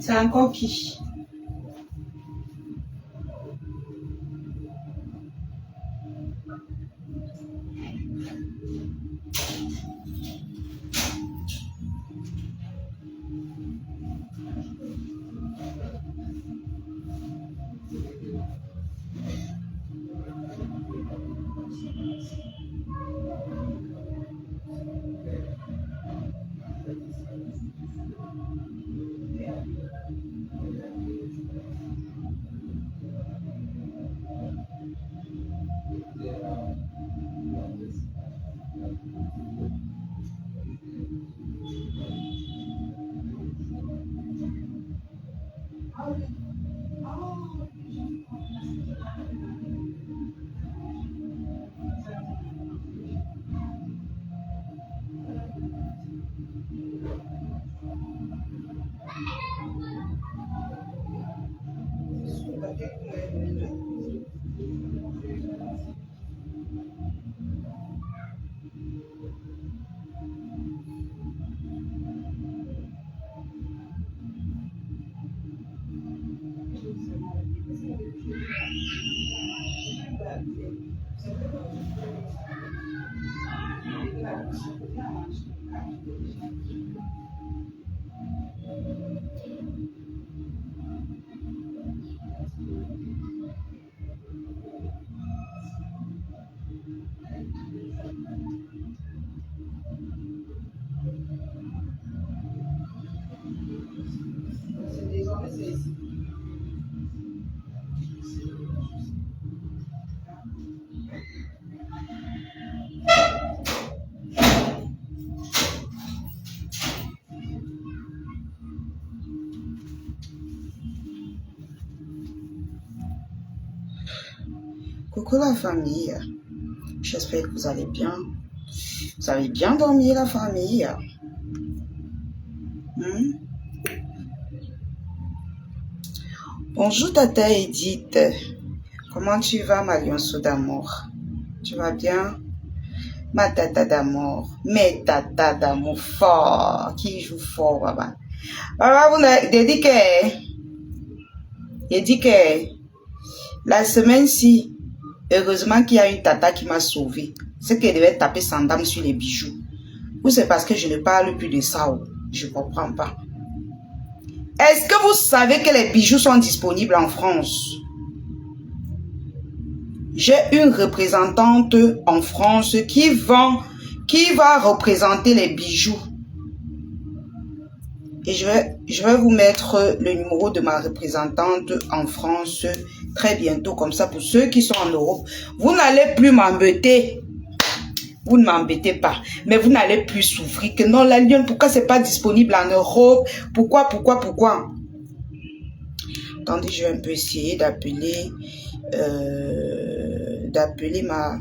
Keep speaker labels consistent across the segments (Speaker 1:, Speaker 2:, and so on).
Speaker 1: C'est encore qui? Coucou la famille, j'espère que vous allez bien. Vous avez bien dormi la famille? Bonjour Tata Edith, comment tu vas ma lionceau d'amour? Tu vas bien? Ma tata d'amour, mes tata d'amour fort, qui joue fort là-bas. Ah, vous avez dit que la semaine-ci, heureusement qu'il y a une tata qui m'a sauvé. C'est qu'elle devait taper sans dame sur les bijoux. Ou c'est parce que je ne parle plus de ça? Je ne comprends pas. Est-ce que vous savez que les bijoux sont disponibles en France? J'ai une représentante en France qui va représenter les bijoux. Et je vais vous mettre le numéro de ma représentante en France très bientôt. Comme ça, pour ceux qui sont en Europe, vous n'allez plus m'embêter. Vous ne m'embêtez pas. Mais vous n'allez plus souffrir. Que non, la lionne, pourquoi c'est pas disponible en Europe? Pourquoi? Attendez, je vais un peu essayer d'appeler ma...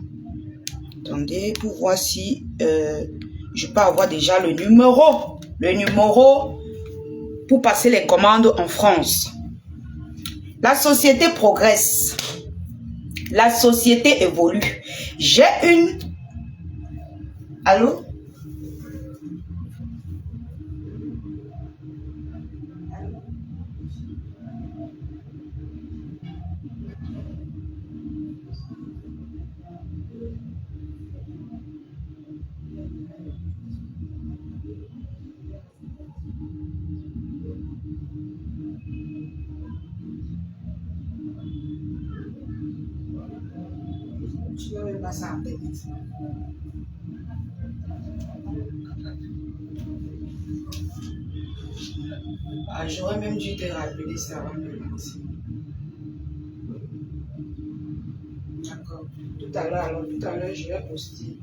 Speaker 1: Attendez, pour voir si je peux avoir déjà le numéro. le numéro pour passer les commandes en France. La société progresse. La société évolue. J'ai une... Allô? Tu ne veux pas ça en tête. Ah, j'aurais même dû te rappeler ça avant de lancer. D'accord. Tout à l'heure, je vais poster.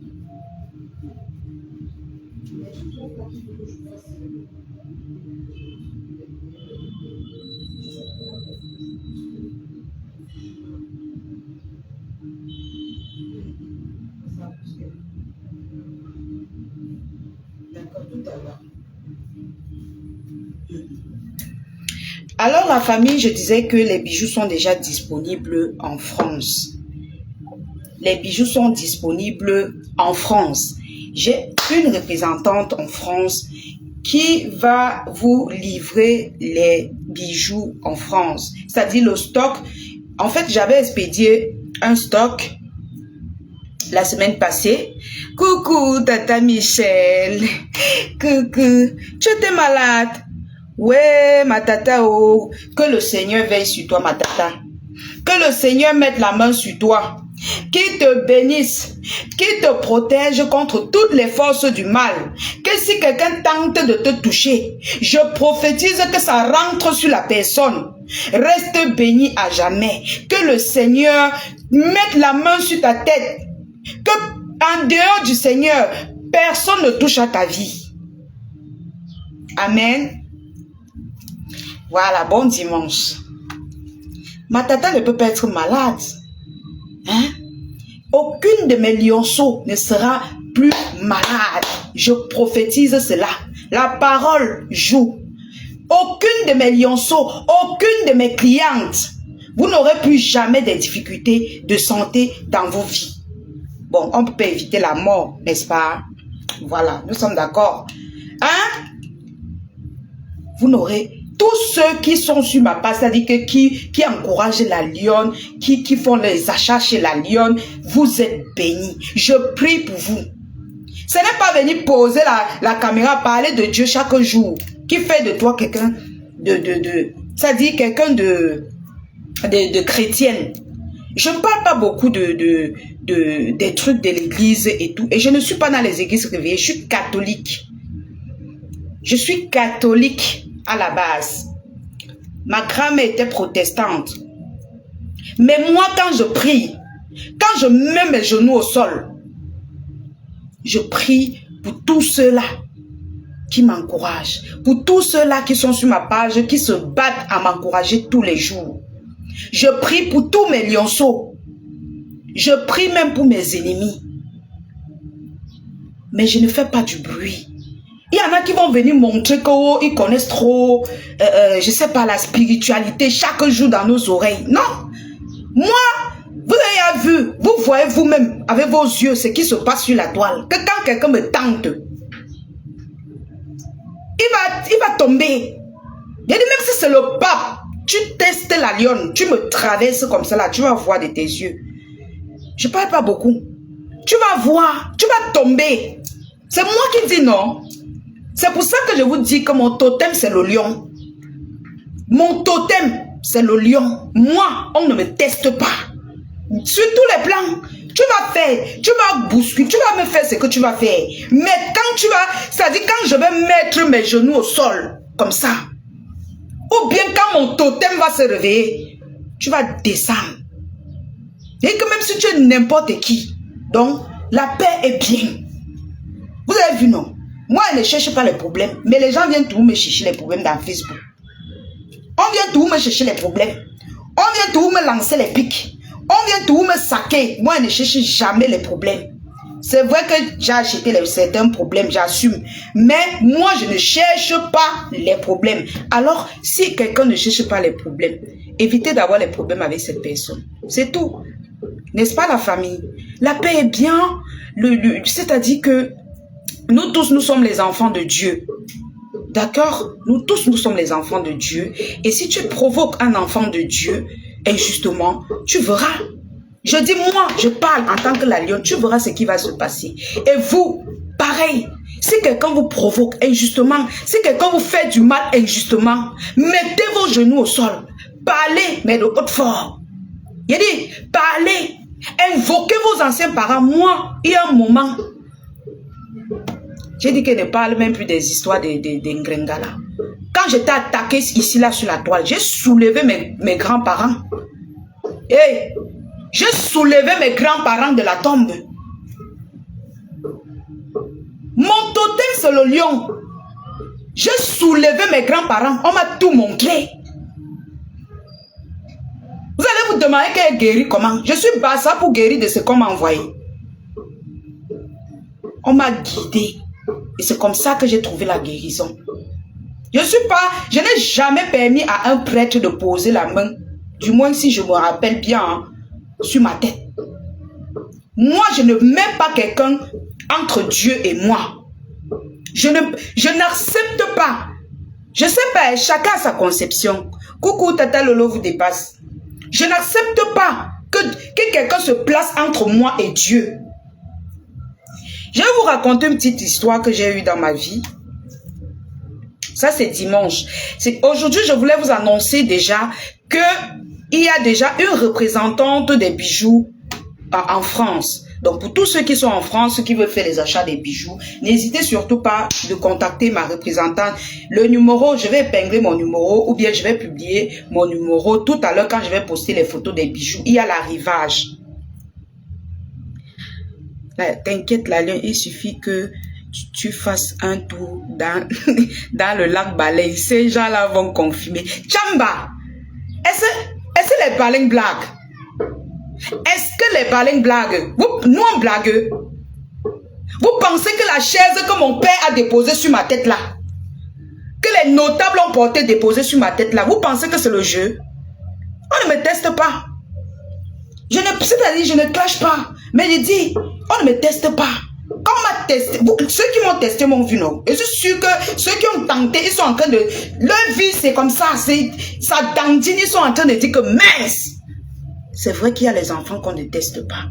Speaker 1: D'accord, tout à l'heure. Alors la famille, je disais que les bijoux sont déjà disponibles en France. Les bijoux sont disponibles en France. J'ai une représentante en France qui va vous livrer les bijoux en France. C'est-à-dire le stock. En fait, j'avais expédié un stock la semaine passée. Coucou, Tata Michel. Coucou. Tu étais malade? Ouais, ma tata, oh. Que le Seigneur veille sur toi, ma tata. Que le Seigneur mette la main sur toi. Qu'il te bénisse, qu'il te protège contre toutes les forces du mal. Que si quelqu'un tente de te toucher, je prophétise que ça rentre sur la personne. Reste béni à jamais. Que le Seigneur mette la main sur ta tête. Que en dehors du Seigneur, personne ne touche à ta vie. Amen. Voilà, bon dimanche. Ma tata ne peut pas être malade. Hein? Aucune de mes lionceaux ne sera plus malade. Je prophétise cela. La parole joue. Aucune de mes lionceaux, aucune de mes clientes, vous n'aurez plus jamais des difficultés de santé dans vos vies. Bon, on peut éviter la mort, n'est-ce pas? Voilà, nous sommes d'accord. Hein? Vous n'aurez... Tous ceux qui sont sur ma page, c'est-à-dire que qui encouragent la lionne, qui font les achats chez la lionne, vous êtes bénis. Je prie pour vous. Ce n'est pas venir poser la caméra, parler de Dieu chaque jour, qui fait de toi quelqu'un c'est-à-dire quelqu'un de chrétienne. Je ne parle pas beaucoup des trucs de l'église et tout. Et je ne suis pas dans les églises réveillées, je suis catholique. Je suis catholique. À la base, ma grand-mère était protestante. Mais moi, quand je prie, quand je mets mes genoux au sol, je prie pour tous ceux-là qui m'encouragent, pour tous ceux-là qui sont sur ma page, qui se battent à m'encourager tous les jours. Je prie pour tous mes lionceaux. Je prie même pour mes ennemis. Mais je ne fais pas du bruit. Il y en a qui vont venir montrer qu'ils connaissent trop, je sais pas, la spiritualité chaque jour dans nos oreilles. Non. Moi, vous avez vu, vous voyez vous-même avec vos yeux ce qui se passe sur la toile. Que quand quelqu'un me tente, il va tomber. Il dit même si c'est le pape, tu testes la lionne, tu me traverses comme ça là, tu vas voir de tes yeux. Je parle pas beaucoup. Tu vas voir, tu vas tomber. C'est moi qui dis non. C'est pour ça que je vous dis que mon totem, c'est le lion. Mon totem, c'est le lion. Moi, on ne me teste pas. Sur tous les plans, tu vas faire, tu vas bousculer, tu vas me faire ce que tu vas faire. Mais quand tu vas, c'est-à-dire quand je vais mettre mes genoux au sol, comme ça, ou bien quand mon totem va se réveiller, tu vas descendre. Et que même si tu es n'importe qui, donc la paix est bien. Vous avez vu, non? Moi, je ne cherche pas les problèmes. Mais les gens viennent tout me chercher les problèmes dans Facebook. On vient tout me chercher les problèmes. On vient tout me lancer les pics. On vient tout me saquer. Moi, je ne cherche jamais les problèmes. C'est vrai que j'ai acheté certains problèmes, j'assume. Mais moi, je ne cherche pas les problèmes. Alors, si quelqu'un ne cherche pas les problèmes, évitez d'avoir les problèmes avec cette personne. C'est tout. N'est-ce pas la famille? La paix est bien. C'est-à-dire que nous tous, nous sommes les enfants de Dieu. D'accord? Nous tous, nous sommes les enfants de Dieu. Et si tu provoques un enfant de Dieu, injustement, tu verras. Je dis, moi, je parle en tant que la lionne, tu verras ce qui va se passer. Et vous, pareil, si quelqu'un vous provoque injustement, si quelqu'un vous fait du mal injustement, mettez vos genoux au sol. Parlez, mais de haute forme. Il dit, parlez, invoquez vos anciens parents. Moi, il y a un moment, j'ai dit qu'elle ne parle même plus des histoires des Ngringala. Quand j'étais attaqué ici, là, sur la toile, j'ai soulevé mes grands-parents. Et j'ai soulevé mes grands-parents de la tombe. Mon totem, c'est le lion. J'ai soulevé mes grands-parents. On m'a tout montré. Vous allez vous demander qu'elle guérit comment? Je suis bassa pour guérir de ce qu'on m'a envoyé. On m'a guidé. Et c'est comme ça que j'ai trouvé la guérison. Je n'ai jamais permis à un prêtre de poser la main, du moins si je me rappelle bien, hein, sur ma tête. Moi, je ne mets pas quelqu'un entre Dieu et moi. Je n'accepte pas. Je sais pas, chacun a sa conception. Coucou, Tata Lolo vous dépasse. Je n'accepte pas que quelqu'un se place entre moi et Dieu. Je vais vous raconter une petite histoire que j'ai eue dans ma vie. Ça, c'est dimanche. Aujourd'hui, je voulais vous annoncer déjà qu'il y a déjà une représentante des bijoux en France. Donc, pour tous ceux qui sont en France, ceux qui veulent faire les achats des bijoux, n'hésitez surtout pas de contacter ma représentante. Le numéro, je vais épingler mon numéro ou bien je vais publier mon numéro tout à l'heure quand je vais poster les photos des bijoux. Il y a l'arrivage. T'inquiète, la lune, il suffit que tu fasses un tour dans le lac Baleine. Ces gens-là vont confirmer. Tchamba, est-ce que les baleines blaguent? Est-ce que les baleines blaguent? Nous, on blague. Vous pensez que la chaise que mon père a déposée sur ma tête là, que les notables ont porté déposée sur ma tête là, vous pensez que c'est le jeu? On ne me teste pas. C'est-à-dire, je ne clash pas. Mais je dis, on ne me teste pas. Quand on m'a testé, ceux qui m'ont testé m'ont vu, non? Et je suis sûr que ceux qui ont tenté, ils sont en train de... Leur vie, c'est comme ça. Ça dandine, ils sont en train de dire que mince. C'est vrai qu'il y a les enfants qu'on ne teste pas.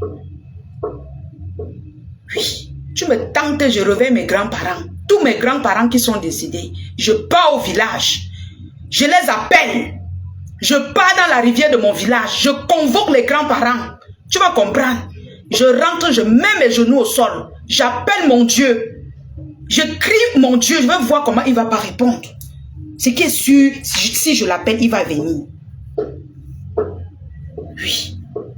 Speaker 1: Oui. Tu me tentes, je reviens mes grands-parents. Tous mes grands-parents qui sont décédés. Je pars au village. Je les appelle. Je pars dans la rivière de mon village. Je convoque les grands-parents. Tu vas comprendre. Je rentre, je mets mes genoux au sol. J'appelle mon Dieu. Je crie mon Dieu. Je vais voir comment il ne va pas répondre. Ce qui est sûr, si je l'appelle, il va venir. Oui.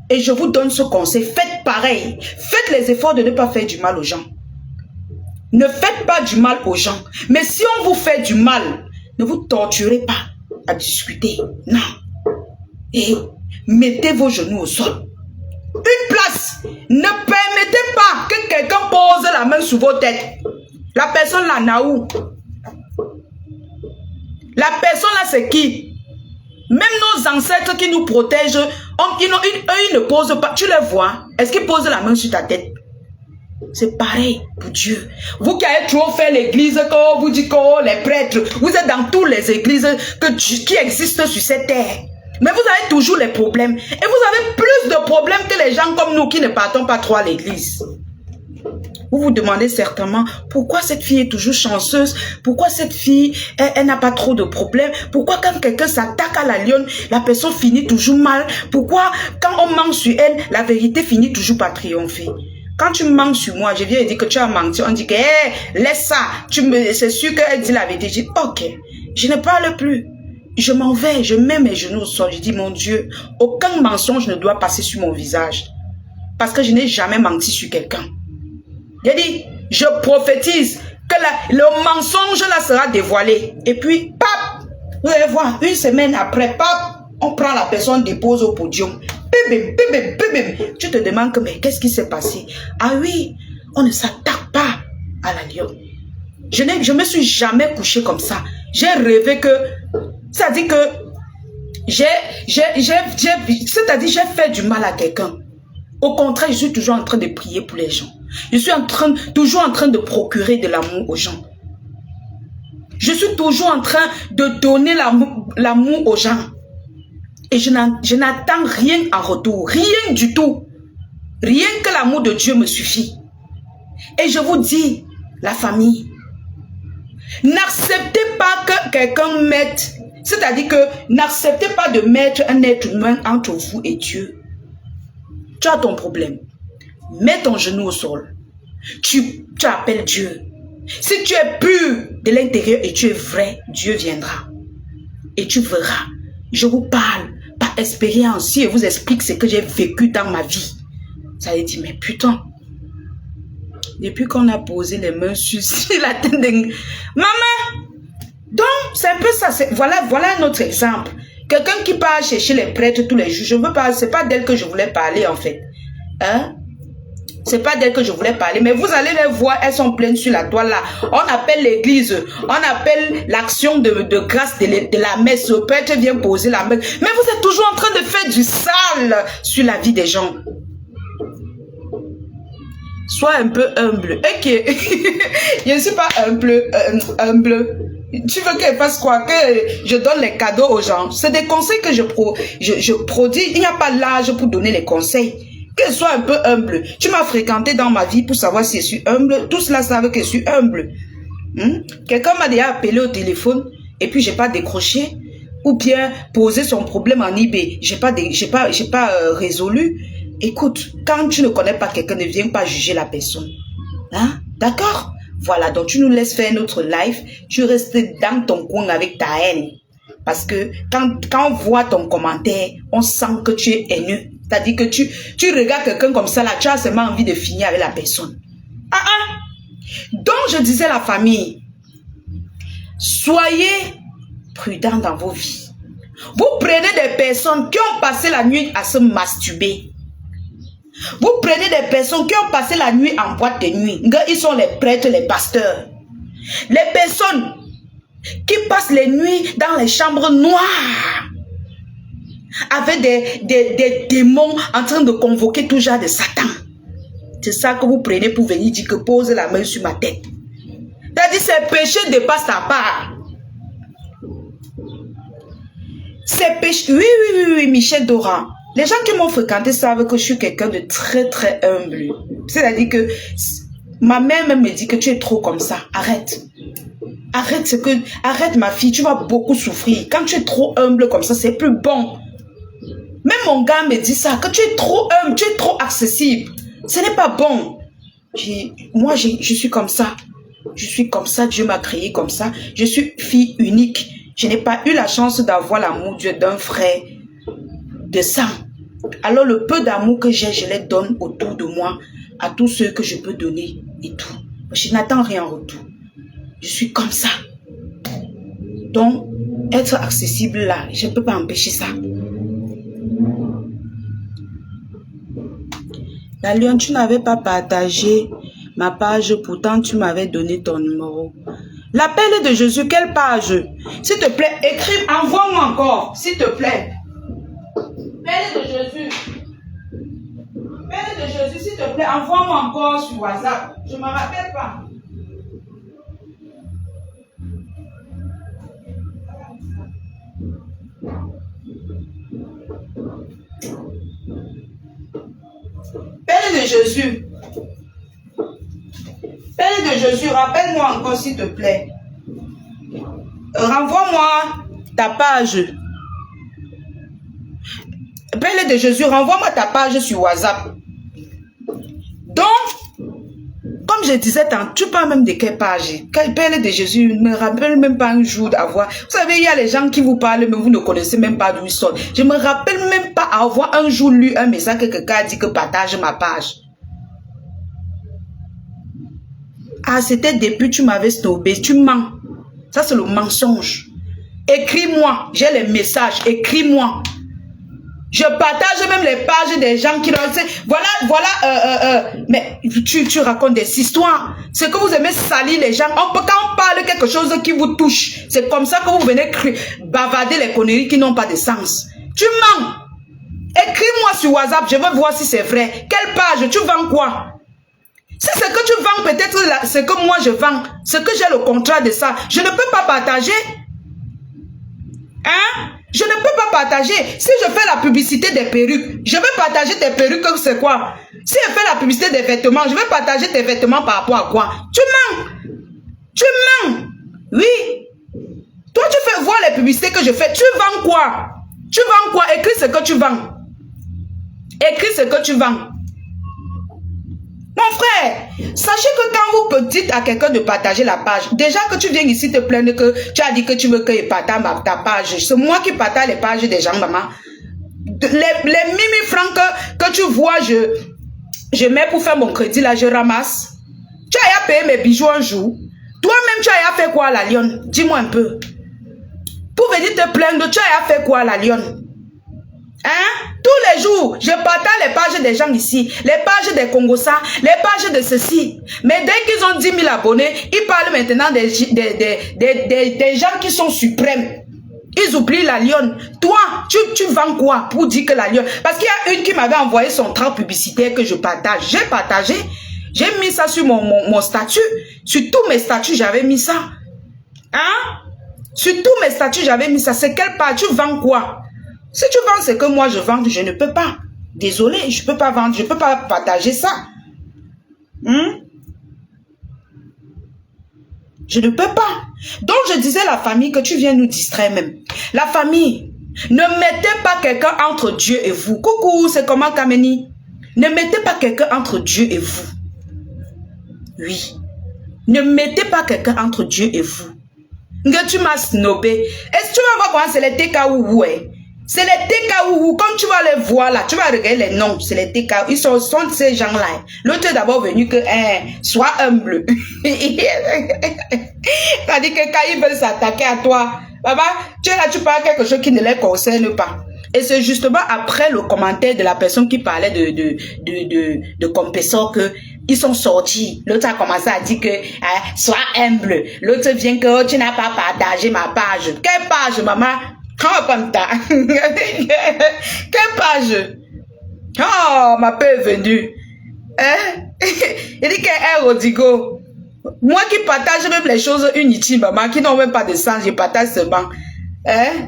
Speaker 1: Et je vous donne ce conseil. Faites pareil. Faites les efforts de ne pas faire du mal aux gens. Ne faites pas du mal aux gens. Mais si on vous fait du mal, ne vous torturez pas à discuter. Non. Et mettez vos genoux au sol. Une place. Ne permettez pas que quelqu'un pose la main sur vos têtes. La personne là, Naou. La personne là, c'est qui? Même nos ancêtres qui nous protègent, ils ne posent pas. Tu les vois? Est-ce qu'ils posent la main sur ta tête? C'est pareil pour Dieu. Vous qui avez trop fait l'église, quand vous dites que les prêtres, vous êtes dans toutes les églises qui existent sur cette terre. Mais vous avez toujours les problèmes. Et vous avez plus de problèmes que les gens comme nous qui ne partons pas trop à l'église. Vous vous demandez certainement pourquoi cette fille est toujours chanceuse, pourquoi cette fille, elle n'a pas trop de problèmes, pourquoi quand quelqu'un s'attaque à la lionne, la personne finit toujours mal, pourquoi quand on ment sur elle, la vérité finit toujours par triompher. Quand tu mens sur moi, je viens dire que tu as menti, on dit que hey, laisse ça, c'est sûr qu'elle dit la vérité. Je dis ok, je ne parle plus. Je m'en vais, je mets mes genoux au sol, je dis mon Dieu, aucun mensonge ne doit passer sur mon visage. Parce que je n'ai jamais menti sur quelqu'un. J'ai dit, je prophétise que le mensonge là sera dévoilé. Et puis, pap, vous allez voir, une semaine après, pap, on prend la personne, dépose au podium. Bébé, bébé, bébé. Tu te demandes que, mais qu'est-ce qui s'est passé? Ah oui, On ne s'attaque pas à la lion. Je me suis jamais couché comme ça. J'ai rêvé que... C'est-à-dire que c'est-à-dire j'ai fait du mal à quelqu'un. Au contraire, je suis toujours en train de prier pour les gens. Je suis toujours en train de procurer de l'amour aux gens. Je suis toujours en train de donner l'amour aux gens. Et je n'attends rien en retour. Rien du tout. Rien que l'amour de Dieu me suffit. Et je vous dis, la famille, n'acceptez pas que quelqu'un mette, c'est-à-dire que n'acceptez pas de mettre un être humain entre vous et Dieu. Tu as ton problème. Mets ton genou au sol. Tu appelles Dieu. Si tu es pur de l'intérieur et tu es vrai, Dieu viendra. Et tu verras. Je vous parle par expérience. Si je vous explique ce que j'ai vécu dans ma vie, ça allait dire, mais putain, depuis qu'on a posé les mains sur la tête de... Maman! Donc, c'est un peu ça. Voilà un autre exemple. Quelqu'un qui part chercher les prêtres tous les jours. Je veux pas, c'est pas d'elle que je voulais parler en fait. Hein? C'est pas d'elle que je voulais parler, mais vous allez les voir, elles sont pleines sur la toile là. On appelle l'église, on appelle l'action de grâce de la messe. Le prêtre vient poser la messe. Mais vous êtes toujours en train de faire du sale sur la vie des gens. Sois un peu humble. Ok. Je ne suis pas humble. Tu veux que je fasse quoi? Que je donne les cadeaux aux gens? C'est des conseils que je prodigue. Il n'y a pas l'âge pour donner les conseils. Que je sois un peu humble. Tu m'as fréquenté dans ma vie pour savoir si je suis humble. Tous cela savent que je suis humble. Quelqu'un m'a déjà appelé au téléphone et puis j'ai pas décroché. Ou bien posé son problème en eBay. J'ai pas résolu. Écoute, quand tu ne connais pas quelqu'un, ne viens pas juger la personne. Hein? D'accord? Voilà, donc tu nous laisses faire notre live. Tu restes dans ton coin avec ta haine. Parce que quand on voit ton commentaire, on sent que tu es haineux. C'est-à-dire que tu regardes quelqu'un comme ça, là, tu as seulement envie de finir avec la personne. Donc, je disais la famille, soyez prudents dans vos vies. Vous prenez des personnes qui ont passé la nuit à se masturber. Vous prenez des personnes qui ont passé la nuit en boîte de nuit. Ils sont les prêtres, les pasteurs. Les personnes qui passent les nuits dans les chambres noires. Avec des démons en train de convoquer tout genre de Satan. C'est ça que vous prenez pour venir dire que pose la main sur ma tête. C'est-à-dire ces péchés dépassent ta part. Ces péchés... Oui, Michel Doran. Les gens qui m'ont fréquenté savent que je suis quelqu'un de très très humble. C'est-à-dire que ma mère même me dit que tu es trop comme ça. Arrête. Arrête ma fille, tu vas beaucoup souffrir. Quand tu es trop humble comme ça, c'est plus bon. Même mon gars me dit ça, que tu es trop humble, tu es trop accessible. Ce n'est pas bon. Moi, je suis comme ça. Je suis comme ça, Dieu m'a créé comme ça. Je suis fille unique. Je n'ai pas eu la chance d'avoir l'amour d'un frère de sang. Alors le peu d'amour que j'ai, je les donne autour de moi à tous ceux que je peux donner et tout. Je n'attends rien en retour. Je suis comme ça. Donc, être accessible là, je ne peux pas empêcher ça. La Lyon, tu n'avais pas partagé ma page, pourtant tu m'avais donné ton numéro. L'appel de Jésus, quelle page? S'il te plaît, écris, envoie-moi encore, s'il te plaît. Père de Jésus. Père de Jésus, s'il te plaît, envoie-moi encore sur WhatsApp. Je ne me rappelle pas. Père de Jésus. Père de Jésus, rappelle-moi encore s'il te plaît. Renvoie-moi ta page. Père de Jésus, renvoie-moi ta page sur WhatsApp. Donc, comme je disais tant, tu parles même de quelle page? Père de Jésus, ne me rappelle même pas un jour d'avoir... Vous savez, il y a les gens qui vous parlent, mais vous ne connaissez même pas d'où ils sont. Je ne me rappelle même pas avoir un jour lu un message que quelqu'un a dit que partage ma page. Ah, c'était depuis tu m'avais snobé. Tu mens. Ça, c'est le mensonge. Écris-moi. J'ai les messages. Écris-moi. Je partage même les pages des gens qui... mais tu racontes des histoires. C'est que vous aimez salir les gens. Quand on parle quelque chose qui vous touche, c'est comme ça que vous venez bavarder les conneries qui n'ont pas de sens. Tu mens. Écris-moi sur WhatsApp, je veux voir si c'est vrai. Quelle page? Tu vends quoi? Si c'est que tu vends peut-être ce que moi je vends, ce que j'ai le contrat de ça, je ne peux pas partager. Hein? Je ne peux pas partager. Si je fais la publicité des perruques, je vais partager tes perruques, c'est quoi? Si je fais la publicité des vêtements, je vais partager tes vêtements par rapport à quoi? Tu mens. Tu mens. Oui. Toi, tu fais voir les publicités que je fais. Tu vends quoi? Tu vends quoi? Écris ce que tu vends. Écris ce que tu vends. Mon frère, sachez que quand vous dites à quelqu'un de partager la page, déjà que tu viens ici te plaindre que tu as dit que tu veux que je partage ta page, c'est moi qui partage les pages des gens, maman. Les 1000 francs que tu vois, je mets pour faire mon crédit, là, je ramasse. Tu as payé mes bijoux un jour. Toi-même, tu as fait quoi à la Lyon? Dis-moi un peu. Pour venir te plaindre, tu as fait quoi à la Lyon? Hein? Tous les jours, je partage les pages des gens ici, les pages des Congossas, les pages de ceci. Mais dès qu'ils ont 10 000 abonnés, ils parlent maintenant des gens qui sont suprêmes. Ils oublient la Lyon. Toi, tu vends quoi pour dire que la Lyon? Parce qu'il y a une qui m'avait envoyé son train publicitaire que je partage. J'ai partagé. J'ai mis ça sur mon statut. Sur tous mes statuts, j'avais mis ça. Hein? Sur tous mes statuts, j'avais mis ça. C'est quelle part? Tu vends quoi? Si tu vends ce que moi je vends, je ne peux pas. Désolé, je ne peux pas vendre, je ne peux pas partager ça. Je ne peux pas. Donc je disais à la famille que tu viens nous distraire même. La famille, ne mettez pas quelqu'un entre Dieu et vous. Coucou, c'est comment Kameni? Ne mettez pas quelqu'un entre Dieu et vous. Oui. Ne mettez pas quelqu'un entre Dieu et vous. Que tu m'as snobé. Est-ce que tu vas voir comment c'est les TKOU, ouais? C'est les TKOU, comme tu vas les voir là, tu vas regarder les noms, c'est les TKOU, ils sont ces gens-là. L'autre est d'abord venu que, sois humble. C'est-à-dire que quand ils veulent s'attaquer à toi, papa, tu es là, tu parles quelque chose qui ne les concerne pas. Et c'est justement après le commentaire de la personne qui parlait de Compessor que ils sont sortis. L'autre a commencé à dire que sois humble. L'autre vient que tu n'as pas partagé ma page. Quelle page, maman? Oh, comme ça. Quelle page? Oh, ma paix est venue. Hein? Il dit qu'elle est Rodigo. Moi qui partage même les choses inutiles, maman, qui n'ont même pas de sens, je partage seulement. Hein?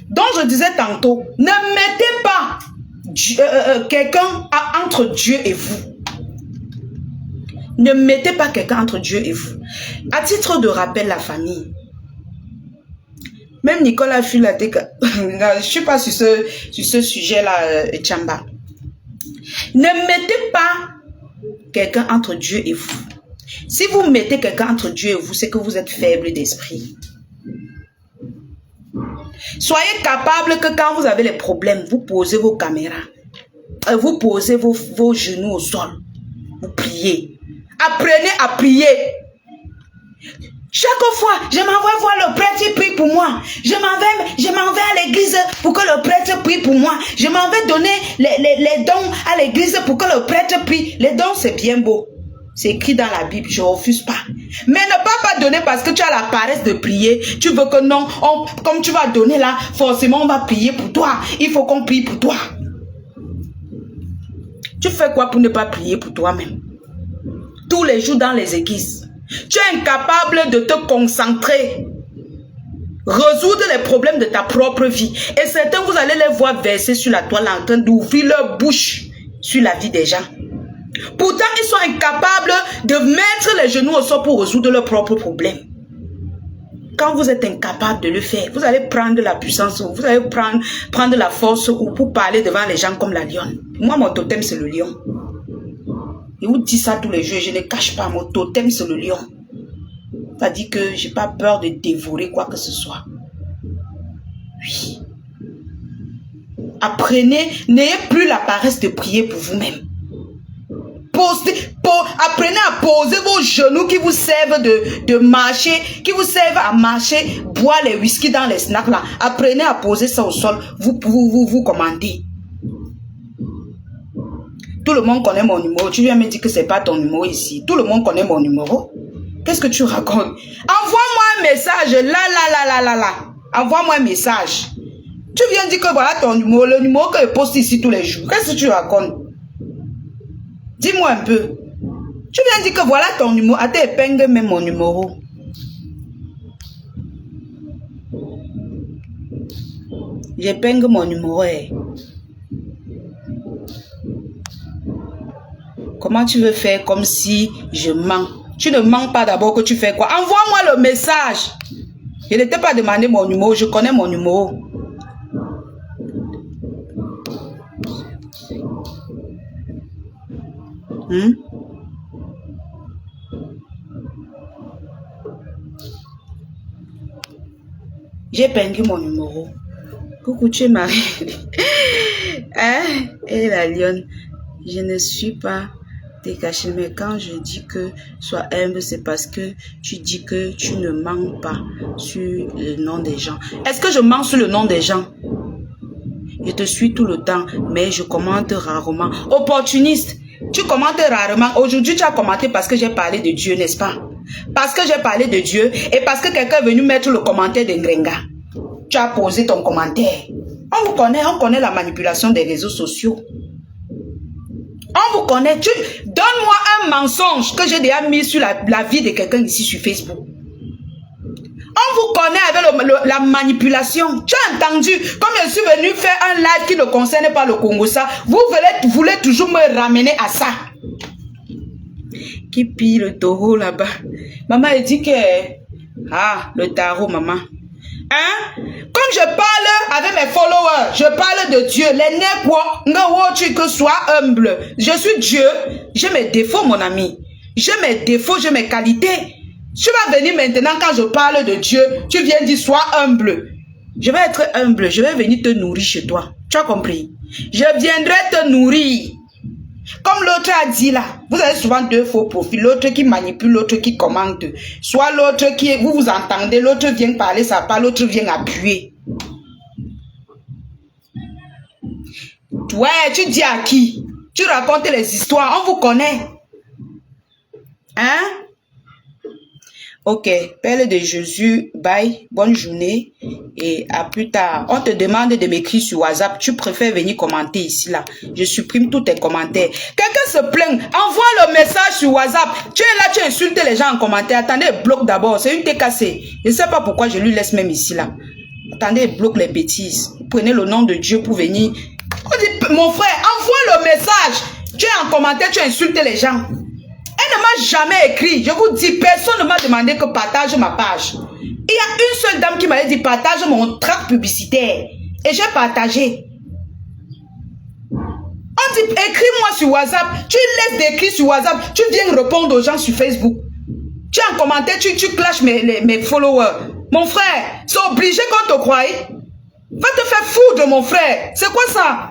Speaker 1: Donc, je disais tantôt, ne mettez pas quelqu'un entre Dieu et vous. Ne mettez pas quelqu'un entre Dieu et vous. À titre de rappel, la famille. Même Nicolas Fula, je ne suis pas sur ce sujet-là, Tchamba. Ne mettez pas quelqu'un entre Dieu et vous. Si vous mettez quelqu'un entre Dieu et vous, c'est que vous êtes faible d'esprit. Soyez capable que quand vous avez les problèmes, vous posez vos caméras. Vous posez vos genoux au sol. Vous priez. Apprenez à prier. Chaque fois, je m'en vais voir le prêtre prie pour moi. Je m'en vais à l'église pour que le prêtre prie pour moi. Je m'en vais donner les dons à l'église pour que le prêtre prie. Les dons, c'est bien beau. C'est écrit dans la Bible, je ne refuse pas. Mais ne pas donner parce que tu as la paresse de prier. Tu veux que non, comme tu vas donner là, forcément on va prier pour toi. Il faut qu'on prie pour toi. Tu fais quoi pour ne pas prier pour toi-même? Tous les jours dans les églises. Tu es incapable de te concentrer. Résoudre les problèmes de ta propre vie. Et certains, vous allez les voir verser sur la toile en train d'ouvrir leur bouche sur la vie des gens. Pourtant, ils sont incapables de mettre les genoux au sol pour résoudre leurs propres problèmes. Quand vous êtes incapable de le faire, vous allez prendre la puissance, vous allez prendre la force pour parler devant les gens comme la lionne. Moi, mon totem, c'est le lion. Je vous dis ça tous les jours, je ne cache pas, mon totem, c'est le lion. C'est-à-dire que je n'ai pas peur de dévorer quoi que ce soit. Oui. Apprenez, n'ayez plus la paresse de prier pour vous-même. Apprenez à poser vos genoux qui vous servent de marcher, qui vous servent à marcher, boire les whisky dans les snacks là. Apprenez à poser ça au sol, vous commandez. Tout le monde connaît mon numéro. Tu viens me dire que c'est pas ton numéro ici. Tout le monde connaît mon numéro. Qu'est-ce que tu racontes? Envoie-moi un message. Là. Envoie-moi un message. Tu viens dire que voilà ton numéro. Le numéro que je poste ici tous les jours. Qu'est-ce que tu racontes? Dis-moi un peu. Tu viens dire que voilà ton numéro. À tes épingles même mon numéro. J'épingle mon numéro. Comment tu veux faire comme si je mens? Tu ne mens pas d'abord que tu fais quoi? Envoie-moi le message. Je ne t'ai pas demandé mon numéro. Je connais mon numéro. J'ai épinglé mon numéro. Coucou, tu es mariée. Hein? Et la lionne, je ne suis pas décachée, mais quand je dis que sois humble, c'est parce que tu dis que tu ne mens pas sur le nom des gens. Est-ce que je mens sur le nom des gens? Je te suis tout le temps, mais je commente rarement. Opportuniste, tu commentes rarement. Aujourd'hui, tu as commenté parce que j'ai parlé de Dieu, n'est-ce pas? Parce que j'ai parlé de Dieu et parce que quelqu'un est venu mettre le commentaire de Ngrenga. Tu as posé ton commentaire. On connaît la manipulation des réseaux sociaux. On vous connaît. Donne-moi un mensonge que j'ai déjà mis sur la vie de quelqu'un ici sur Facebook. On vous connaît avec la manipulation. Tu as entendu, comme je suis venu faire un live qui ne concerne pas le Congo, ça, vous voulez toujours me ramener à ça. Qui pille le taureau là-bas? Maman, elle dit que... Ah, le tarot, maman. Hein? Comme je parle avec mes followers, je parle de Dieu. Les nègres, que sois humble. Je suis Dieu. J'ai mes défauts, mon ami. J'ai mes défauts, j'ai mes qualités. Tu vas venir maintenant quand je parle de Dieu, tu viens dire sois humble. Je vais être humble, je vais venir te nourrir chez toi. Tu as compris? Je viendrai te nourrir. Comme l'autre a dit là, vous avez souvent deux faux profils, l'autre qui manipule, l'autre qui commente. Soit l'autre qui, vous entendez, l'autre vient parler sa part, l'autre vient appuyer. Ouais, tu dis à qui? Tu racontes les histoires, on vous connaît. Hein? Ok, Père de Jésus, bye, bonne journée et à plus tard. On te demande de m'écrire sur WhatsApp, tu préfères venir commenter ici là. Je supprime tous tes commentaires. Quelqu'un se plaint, envoie le message sur WhatsApp. Tu es là, tu insultes les gens en commentaire. Attendez, bloque d'abord, c'est une TKC. Je ne sais pas pourquoi je lui laisse même ici là. Attendez, bloque les bêtises. Vous prenez le nom de Dieu pour venir. On dit, mon frère, envoie le message. Tu es en commentaire, tu insultes les gens. Elle ne m'a jamais écrit. Je vous dis, personne ne m'a demandé que partage ma page. Il y a une seule dame qui m'avait dit partage mon tract publicitaire. Et j'ai partagé. On dit écris-moi sur WhatsApp. Tu laisses d'écrire sur WhatsApp. Tu viens répondre aux gens sur Facebook. Tu es en commentaire, tu clashes mes followers. Mon frère, c'est obligé qu'on te croie. Va te faire foutre, mon frère. C'est quoi ça?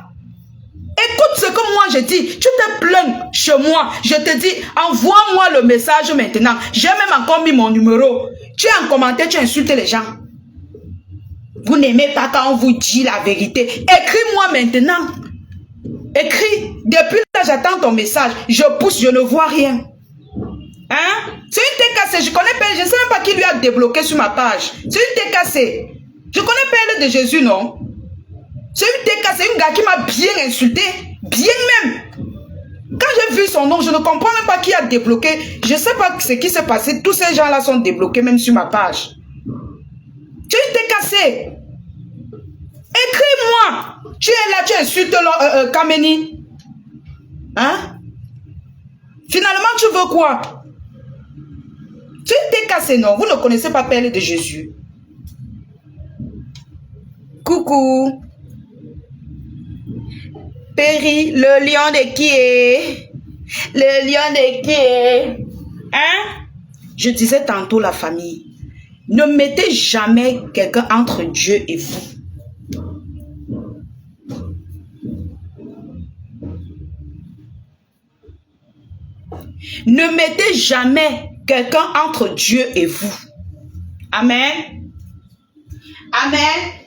Speaker 1: Écoute ce que moi je dis. Tu te plains chez moi. Je te dis, envoie-moi le message maintenant. J'ai même encore mis mon numéro. Tu es en commentaire, tu insultes les gens. Vous n'aimez pas quand on vous dit la vérité. Écris-moi maintenant. Écris. Depuis là, j'attends ton message. Je pousse, je ne vois rien. Hein? C'est une TKC. Je connais pas. Je ne sais même pas qui lui a débloqué sur ma page. C'est une TKC. Je connais Père de Jésus, non? C'est une TK, c'est une gars qui m'a bien insulté, bien même. Quand j'ai vu son nom, je ne comprends même pas qui a débloqué. Je ne sais pas ce qui s'est passé. Tous ces gens-là sont débloqués même sur ma page. Tu t'es cassé. Écris-moi. Tu es là, tu insultes Kameni. Hein? Finalement, tu veux quoi? Tu t'es cassé, non? Vous ne connaissez pas Père de Jésus. Coucou. Péri, le lion de qui est? Le lion de qui est? Hein? Je disais tantôt la famille. Ne mettez jamais quelqu'un entre Dieu et vous. Ne mettez jamais quelqu'un entre Dieu et vous. Amen. Amen.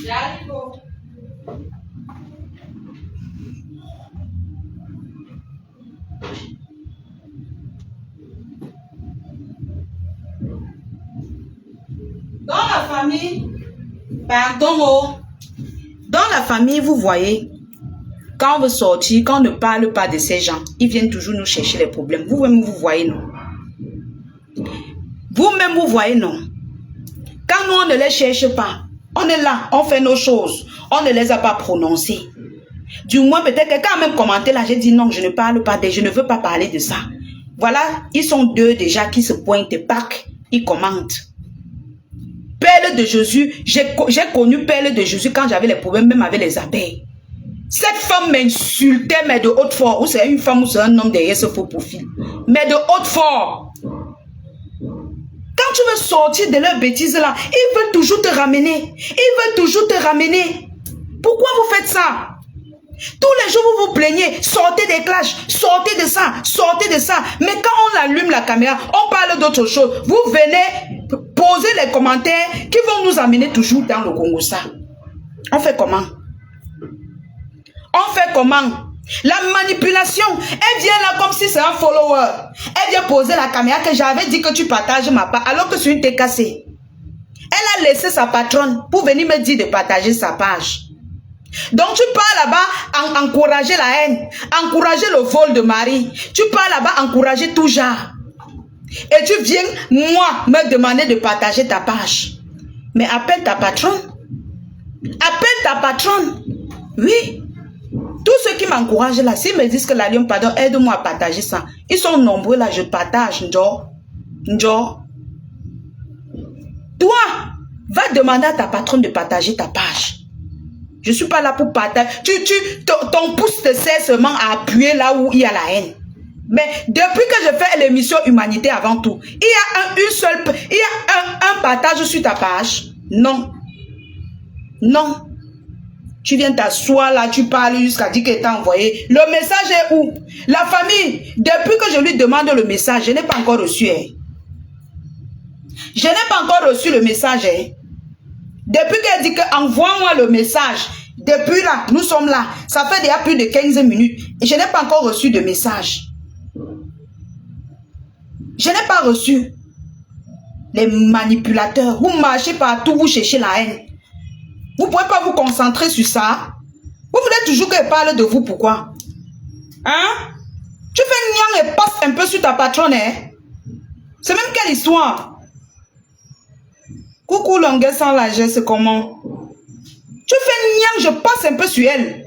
Speaker 1: J'arrive. Dans la famille, pardon, dans la famille, vous voyez, quand on veut sortir, quand on ne parle pas de ces gens, ils viennent toujours nous chercher les problèmes. Vous-même, vous voyez, non? Vous-même, vous voyez, non? Quand nous, on ne les cherche pas, on est là, on fait nos choses, on ne les a pas prononcées. Du moins, peut-être que quand même commenté là, j'ai dit non, je ne parle pas, je ne veux pas parler de ça. Voilà, ils sont deux déjà qui se pointent, Pâques, ils commentent. Perle de Jésus, j'ai connu Perle de Jésus quand j'avais les problèmes, même avec les abeilles. Cette femme m'insultait, mais de haute fort. Ou c'est une femme ou c'est un homme derrière ce faux profil. Mais de haute fort. Quand tu veux sortir de leurs bêtises là, ils veulent toujours te ramener. Ils veulent toujours te ramener. Pourquoi vous faites ça? Tous les jours vous vous plaignez, sortez des clashs, sortez de ça, sortez de ça. Mais quand on allume la caméra, on parle d'autre chose. Vous venez poser les commentaires qui vont nous amener toujours dans le Congo ça. On fait comment? On fait comment? La manipulation, elle vient là comme si c'est un follower. Elle vient poser la caméra que j'avais dit que tu partages ma page alors que c'est une TKC. Elle a laissé sa patronne pour venir me dire de partager sa page. Donc tu pars là-bas encourager la haine, encourager le vol de mari. Tu pars là-bas encourager tout genre. Et tu viens, moi, me demander de partager ta page. Mais appelle ta patronne. Appelle ta patronne. Oui. Tous ceux qui m'encouragent là, s'ils me disent que la Lion, pardon, aide-moi à partager ça. Ils sont nombreux là, je partage. Njo. Toi, va demander à ta patronne de partager ta page. Je ne suis pas là pour partager. Ton pouce te sert seulement à appuyer là où il y a la haine. Mais depuis que je fais l'émission Humanité avant tout, il y a un partage sur ta page. Non. Non. Tu viens t'asseoir là, tu parles jusqu'à dire que t'as envoyé. Le message est où? La famille, depuis que je lui demande le message, je n'ai pas encore reçu. Hein. Je n'ai pas encore reçu le message. Hein. Depuis qu'elle dit que envoie-moi le message, depuis là, nous sommes là. Ça fait déjà plus de 15 minutes. Et je n'ai pas encore reçu de message. Je n'ai pas reçu. Les manipulateurs, vous marchez partout, vous cherchez la haine. Vous ne pouvez pas vous concentrer sur ça. Vous voulez toujours qu'elle parle de vous, pourquoi? Hein? Tu fais niang et passe un peu sur ta patronne, hein? C'est même quelle histoire? Coucou longueur sans largesse, c'est comment? Tu fais niang, je passe un peu sur elle.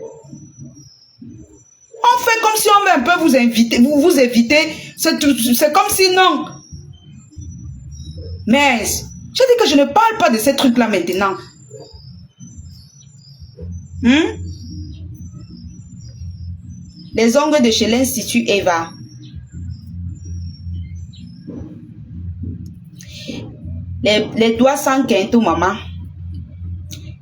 Speaker 1: On fait comme si on veut un peu vous inviter, vous éviter. C'est comme si non. Mais, je dis que je ne parle pas de ces trucs-là maintenant. Les ongles de chez l'Institut Eva. Les doigts sans quinto, maman.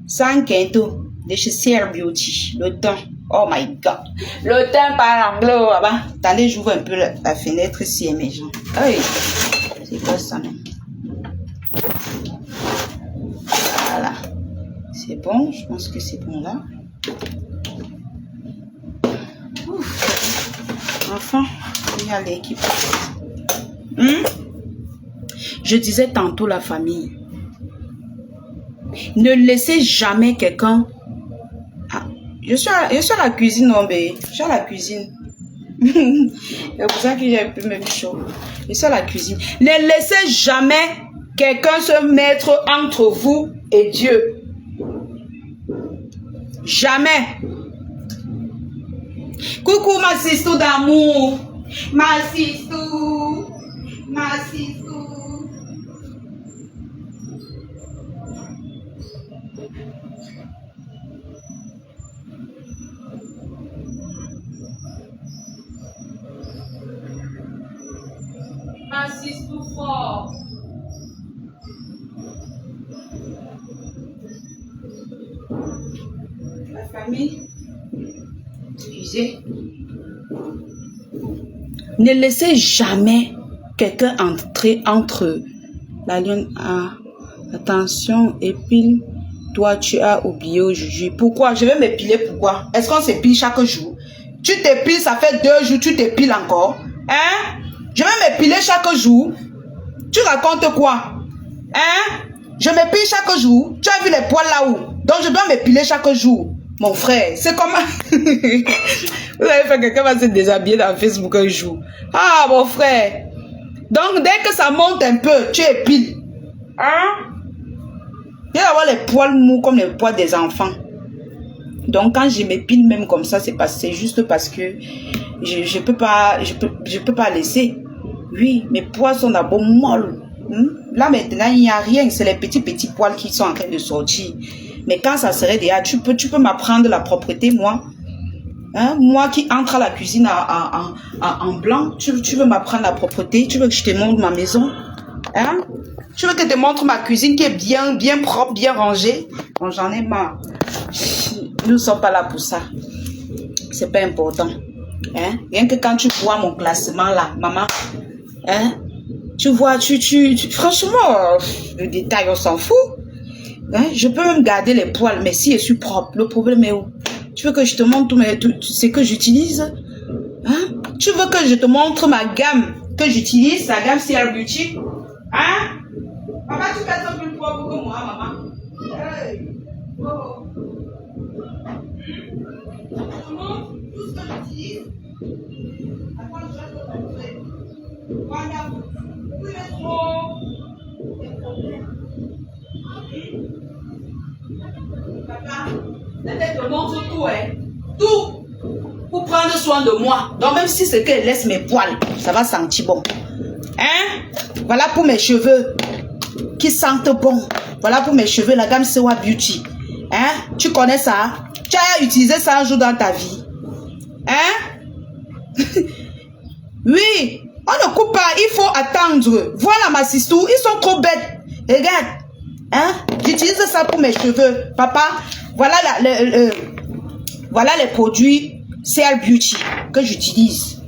Speaker 1: Sans quinto. De chez CR Beauty. Le teint. Oh my God. Le teint par anglais là-bas. Attendez, j'ouvre un peu la fenêtre ici, mes gens. Hey. C'est quoi ça, même? Voilà. C'est bon, je pense que c'est bon là. Ouf. Enfin, il y a l'équipe. Je disais tantôt la famille. Ne laissez jamais quelqu'un. Ah, je suis à la cuisine, non, bé. Je suis à la cuisine. C'est pour ça que j'ai un peu même chaud. Je suis à la cuisine. Ne laissez jamais quelqu'un se mettre entre vous et Dieu. Jamais. Coucou ma sistou d'amour. Ma sistou. Ma sistou. Ma sistou fort. La famille. Excusez. Ne laissez jamais quelqu'un entrer entre la ligne. Attention, épile Toi, tu as oublié aujourd'hui. Pourquoi? Je vais m'épiler, pourquoi? Est-ce qu'on s'épile chaque jour? Tu t'épiles, ça fait 2 jours, tu t'épiles encore. Hein? Je vais m'épiler chaque jour. Tu racontes quoi? Hein? Je m'épile chaque jour. Tu as vu les poils là-haut? Donc je dois m'épiler chaque jour. Mon frère, c'est comment? Vous avez fait quelqu'un va se déshabiller dans Facebook un jour. Ah, mon frère. Donc dès que ça monte un peu, tu épiles. Hein? Il va avoir les poils mous comme les poils des enfants. Donc quand je m'épile même comme ça, c'est juste parce que je peux pas laisser. Oui, mes poils sont d'abord molles. Là maintenant, il n'y a rien. C'est les petits poils qui sont en train de sortir. Mais quand ça serait déjà, tu peux m'apprendre la propreté, moi. Hein? Moi qui entre à la cuisine en blanc, tu veux m'apprendre la propreté? Tu veux que je te montre ma maison? Hein? Tu veux que je te montre ma cuisine qui est bien propre, bien rangée? Bon, j'en ai marre. Nous ne sommes pas là pour ça. C'est pas important. Hein? Rien que quand tu vois mon classement là, maman, hein? Tu vois, franchement, le détail, on s'en fout. Hein? Je peux même garder les poils, mais si je suis propre, le problème est où? Tu veux que je te montre tout ce que j'utilise? Hein? Tu veux que je te montre ma gamme que j'utilise, la gamme CR Beauty? Hein? Papa, tu fais ça plus propre que moi, maman. Hey. Oh. Je te montre tout ce que j'utilise. Attends, je vais te montrer. Voilà. Vous êtes trop. Papa, je te montre tout, hein. Tout. Pour prendre soin de moi. Donc même si c'est qu'elle laisse mes poils, ça va sentir bon. Hein? Voilà pour mes cheveux qui sentent bon. Voilà pour mes cheveux, la gamme CR Beauty. Hein? Tu connais ça? Tu as utilisé ça un jour dans ta vie? Hein? Oui. On ne coupe pas, il faut attendre. Voilà ma sistou, ils sont trop bêtes. Regarde. Hein? J'utilise ça pour mes cheveux. Papa, voilà voilà les produits CR Beauty que j'utilise.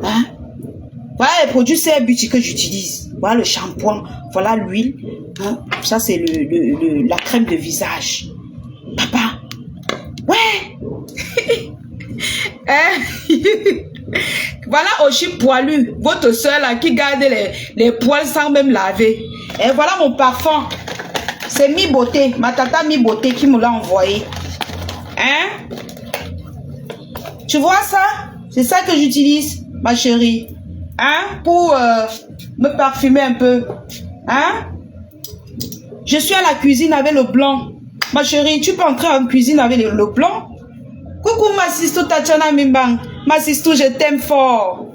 Speaker 1: Hein? Voilà les produits CR Beauty que j'utilise. Voilà le shampoing. Voilà l'huile. Hein? Ça, c'est la crème de visage. Papa. Ouais. Hein? Voilà aussi poilu. Votre soeur là qui garde les poils sans même laver. Et voilà mon parfum. C'est Mi Beauté. Ma tata Mi Beauté qui me l'a envoyé. Hein? Tu vois ça? C'est ça que j'utilise, ma chérie. Hein? Pour me parfumer un peu. Hein? Je suis à la cuisine avec le blanc. Ma chérie, tu peux entrer en cuisine avec le blanc? Coucou ma sister Tatiana Mimbang. Ma sister, je t'aime fort.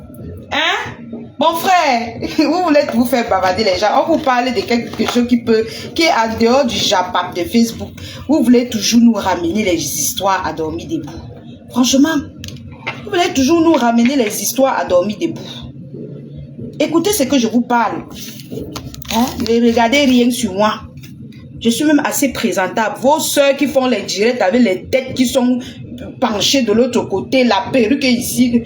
Speaker 1: Hein? Mon frère, vous voulez vous faire bavarder les gens. On vous parle de quelque chose qui est en dehors du Japap de Facebook. Vous voulez toujours nous ramener les histoires à dormir debout. Franchement, vous voulez toujours nous ramener les histoires à dormir debout. Écoutez ce que je vous parle. Hein? Ne regardez rien sur moi. Je suis même assez présentable. Vos soeurs qui font les directs avec les têtes qui sont penchées de l'autre côté, la perruque est ici.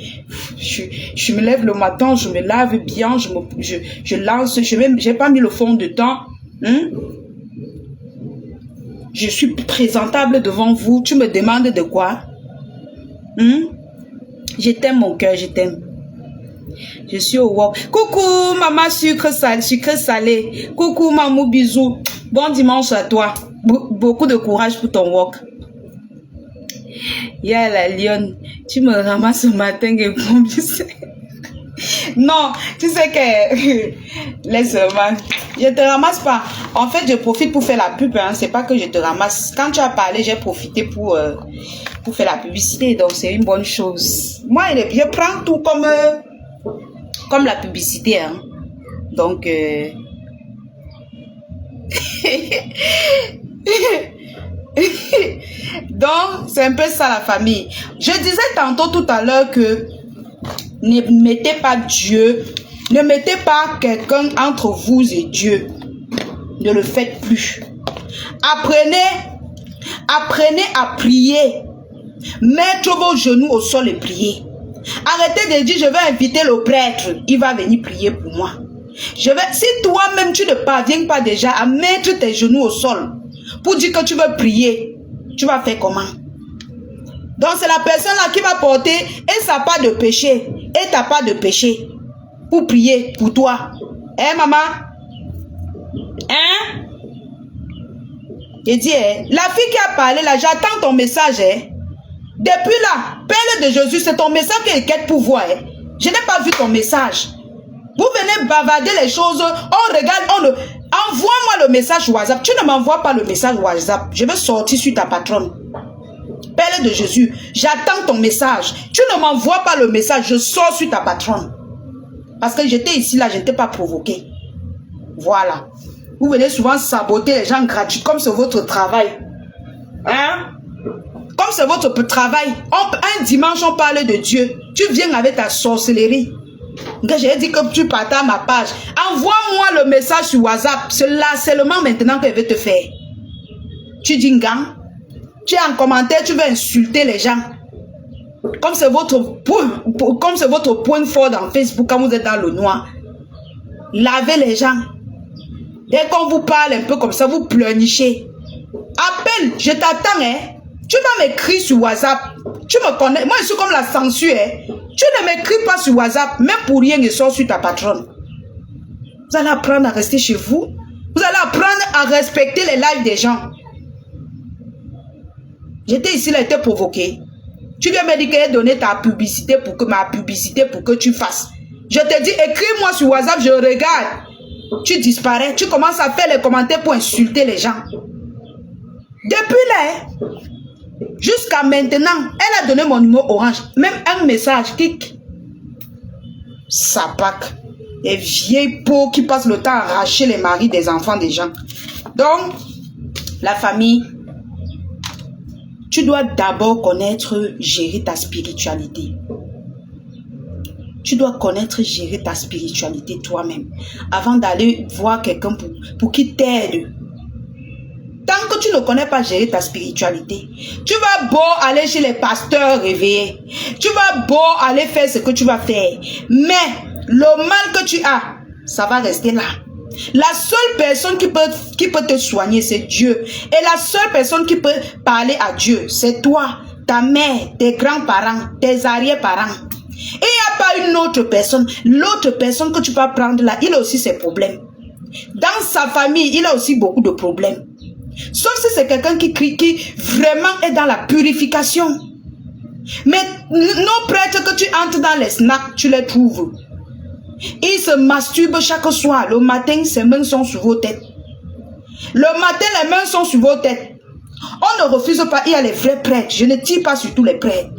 Speaker 1: Je me lève le matin, je me lave bien, je lance, j'ai pas mis le fond de teint. Je suis présentable devant vous. Tu me demandes de quoi? Je t'aime mon cœur, je t'aime. Je suis au wok. Coucou maman sucre salé. Coucou maman bisous. Bon dimanche à toi. Beaucoup de courage pour ton wok. Ya la lionne, tu me ramasses ce matin et bon, tu sais. Non, tu sais que laisse-moi. Je te ramasse pas. En fait, je profite pour faire la pub. Hein. C'est pas que je te ramasse. Quand tu as parlé, j'ai profité pour faire la publicité. Donc c'est une bonne chose. Moi, je prends tout comme la publicité. Hein. Donc donc, c'est un peu ça la famille. Je disais tantôt tout à l'heure que ne mettez pas Dieu, ne mettez pas quelqu'un entre vous et Dieu. Ne le faites plus. Apprenez à prier. Mettre vos genoux au sol et prier. Arrêtez de dire, je vais inviter le prêtre, il va venir prier pour moi. Si toi-même tu ne parviens pas déjà à mettre tes genoux au sol, pour dire que tu veux prier, tu vas faire comment? Donc c'est la personne là qui va porter et sa part de péché et ta part de péché pour prier pour toi. Hein maman? Hein? Et dit, la fille qui a parlé là, j'attends ton message. Depuis là, Père de Jésus, c'est ton message qui est quête pour voir. Je n'ai pas vu ton message. Vous venez bavarder les choses, on regarde, envoie-moi le message WhatsApp. Tu ne m'envoies pas le message WhatsApp. Je vais sortir sur ta patronne. Père de Jésus, j'attends ton message. Tu ne m'envoies pas le message, je sors sur ta patronne. Parce que j'étais ici là, je ne t'ai pas provoqué. Voilà. Vous venez souvent saboter les gens gratuits, comme c'est votre travail. Hein? Comme c'est votre travail. Un dimanche, on parle de Dieu. Tu viens avec ta sorcellerie. J'ai dit que tu partages ma page. Envoie-moi le message sur WhatsApp. C'est l'harcèlement maintenant que je vais te faire. Tu dis, gang, tu es en commentaire, tu veux insulter les gens. Comme c'est votre point fort dans Facebook quand vous êtes dans le noir. Lavez les gens. Dès qu'on vous parle un peu comme ça, vous pleurnichez. Appelle, je t'attends, hein. Tu vas m'écrire sur WhatsApp. Tu me connais. Moi, je suis comme la censure, hein. Tu ne m'écris pas sur WhatsApp, même pour rien, je sors sur ta patronne. Vous allez apprendre à rester chez vous. Vous allez apprendre à respecter les lives des gens. J'étais ici, là, j'étais provoqué. Tu viens me dire que j'ai donné ta publicité pour que ma publicité pour que tu fasses. Je te dis, écris-moi sur WhatsApp, je regarde. Tu disparais, tu commences à faire les commentaires pour insulter les gens. Depuis là, jusqu'à maintenant, elle a donné mon numéro orange. Même un message, clique. Sapac. Les vieilles peaux qui passent le temps à arracher les maris des enfants des gens. Donc, la famille, tu dois d'abord connaître, gérer ta spiritualité. Tu dois connaître, gérer ta spiritualité toi-même. Avant d'aller voir quelqu'un pour qu'il t'aide. Tant que tu ne connais pas gérer ta spiritualité, tu vas beau aller chez les pasteurs réveillés. Tu vas beau aller faire ce que tu vas faire. Mais le mal que tu as, ça va rester là. La seule personne qui peut te soigner, c'est Dieu. Et la seule personne qui peut parler à Dieu, c'est toi, ta mère, tes grands-parents, tes arrière-parents. Et il n'y a pas une autre personne. L'autre personne que tu vas prendre là, il a aussi ses problèmes. Dans sa famille, il a aussi beaucoup de problèmes. Sauf si c'est quelqu'un qui vraiment est dans la purification. Mais nos prêtres que tu entres dans les snacks, tu les trouves. Ils se masturbent chaque soir. Le matin, ses mains sont sur vos têtes. Le matin, les mains sont sur vos têtes. On ne refuse pas, il y a les vrais prêtres. Je ne tire pas sur tous les prêtres.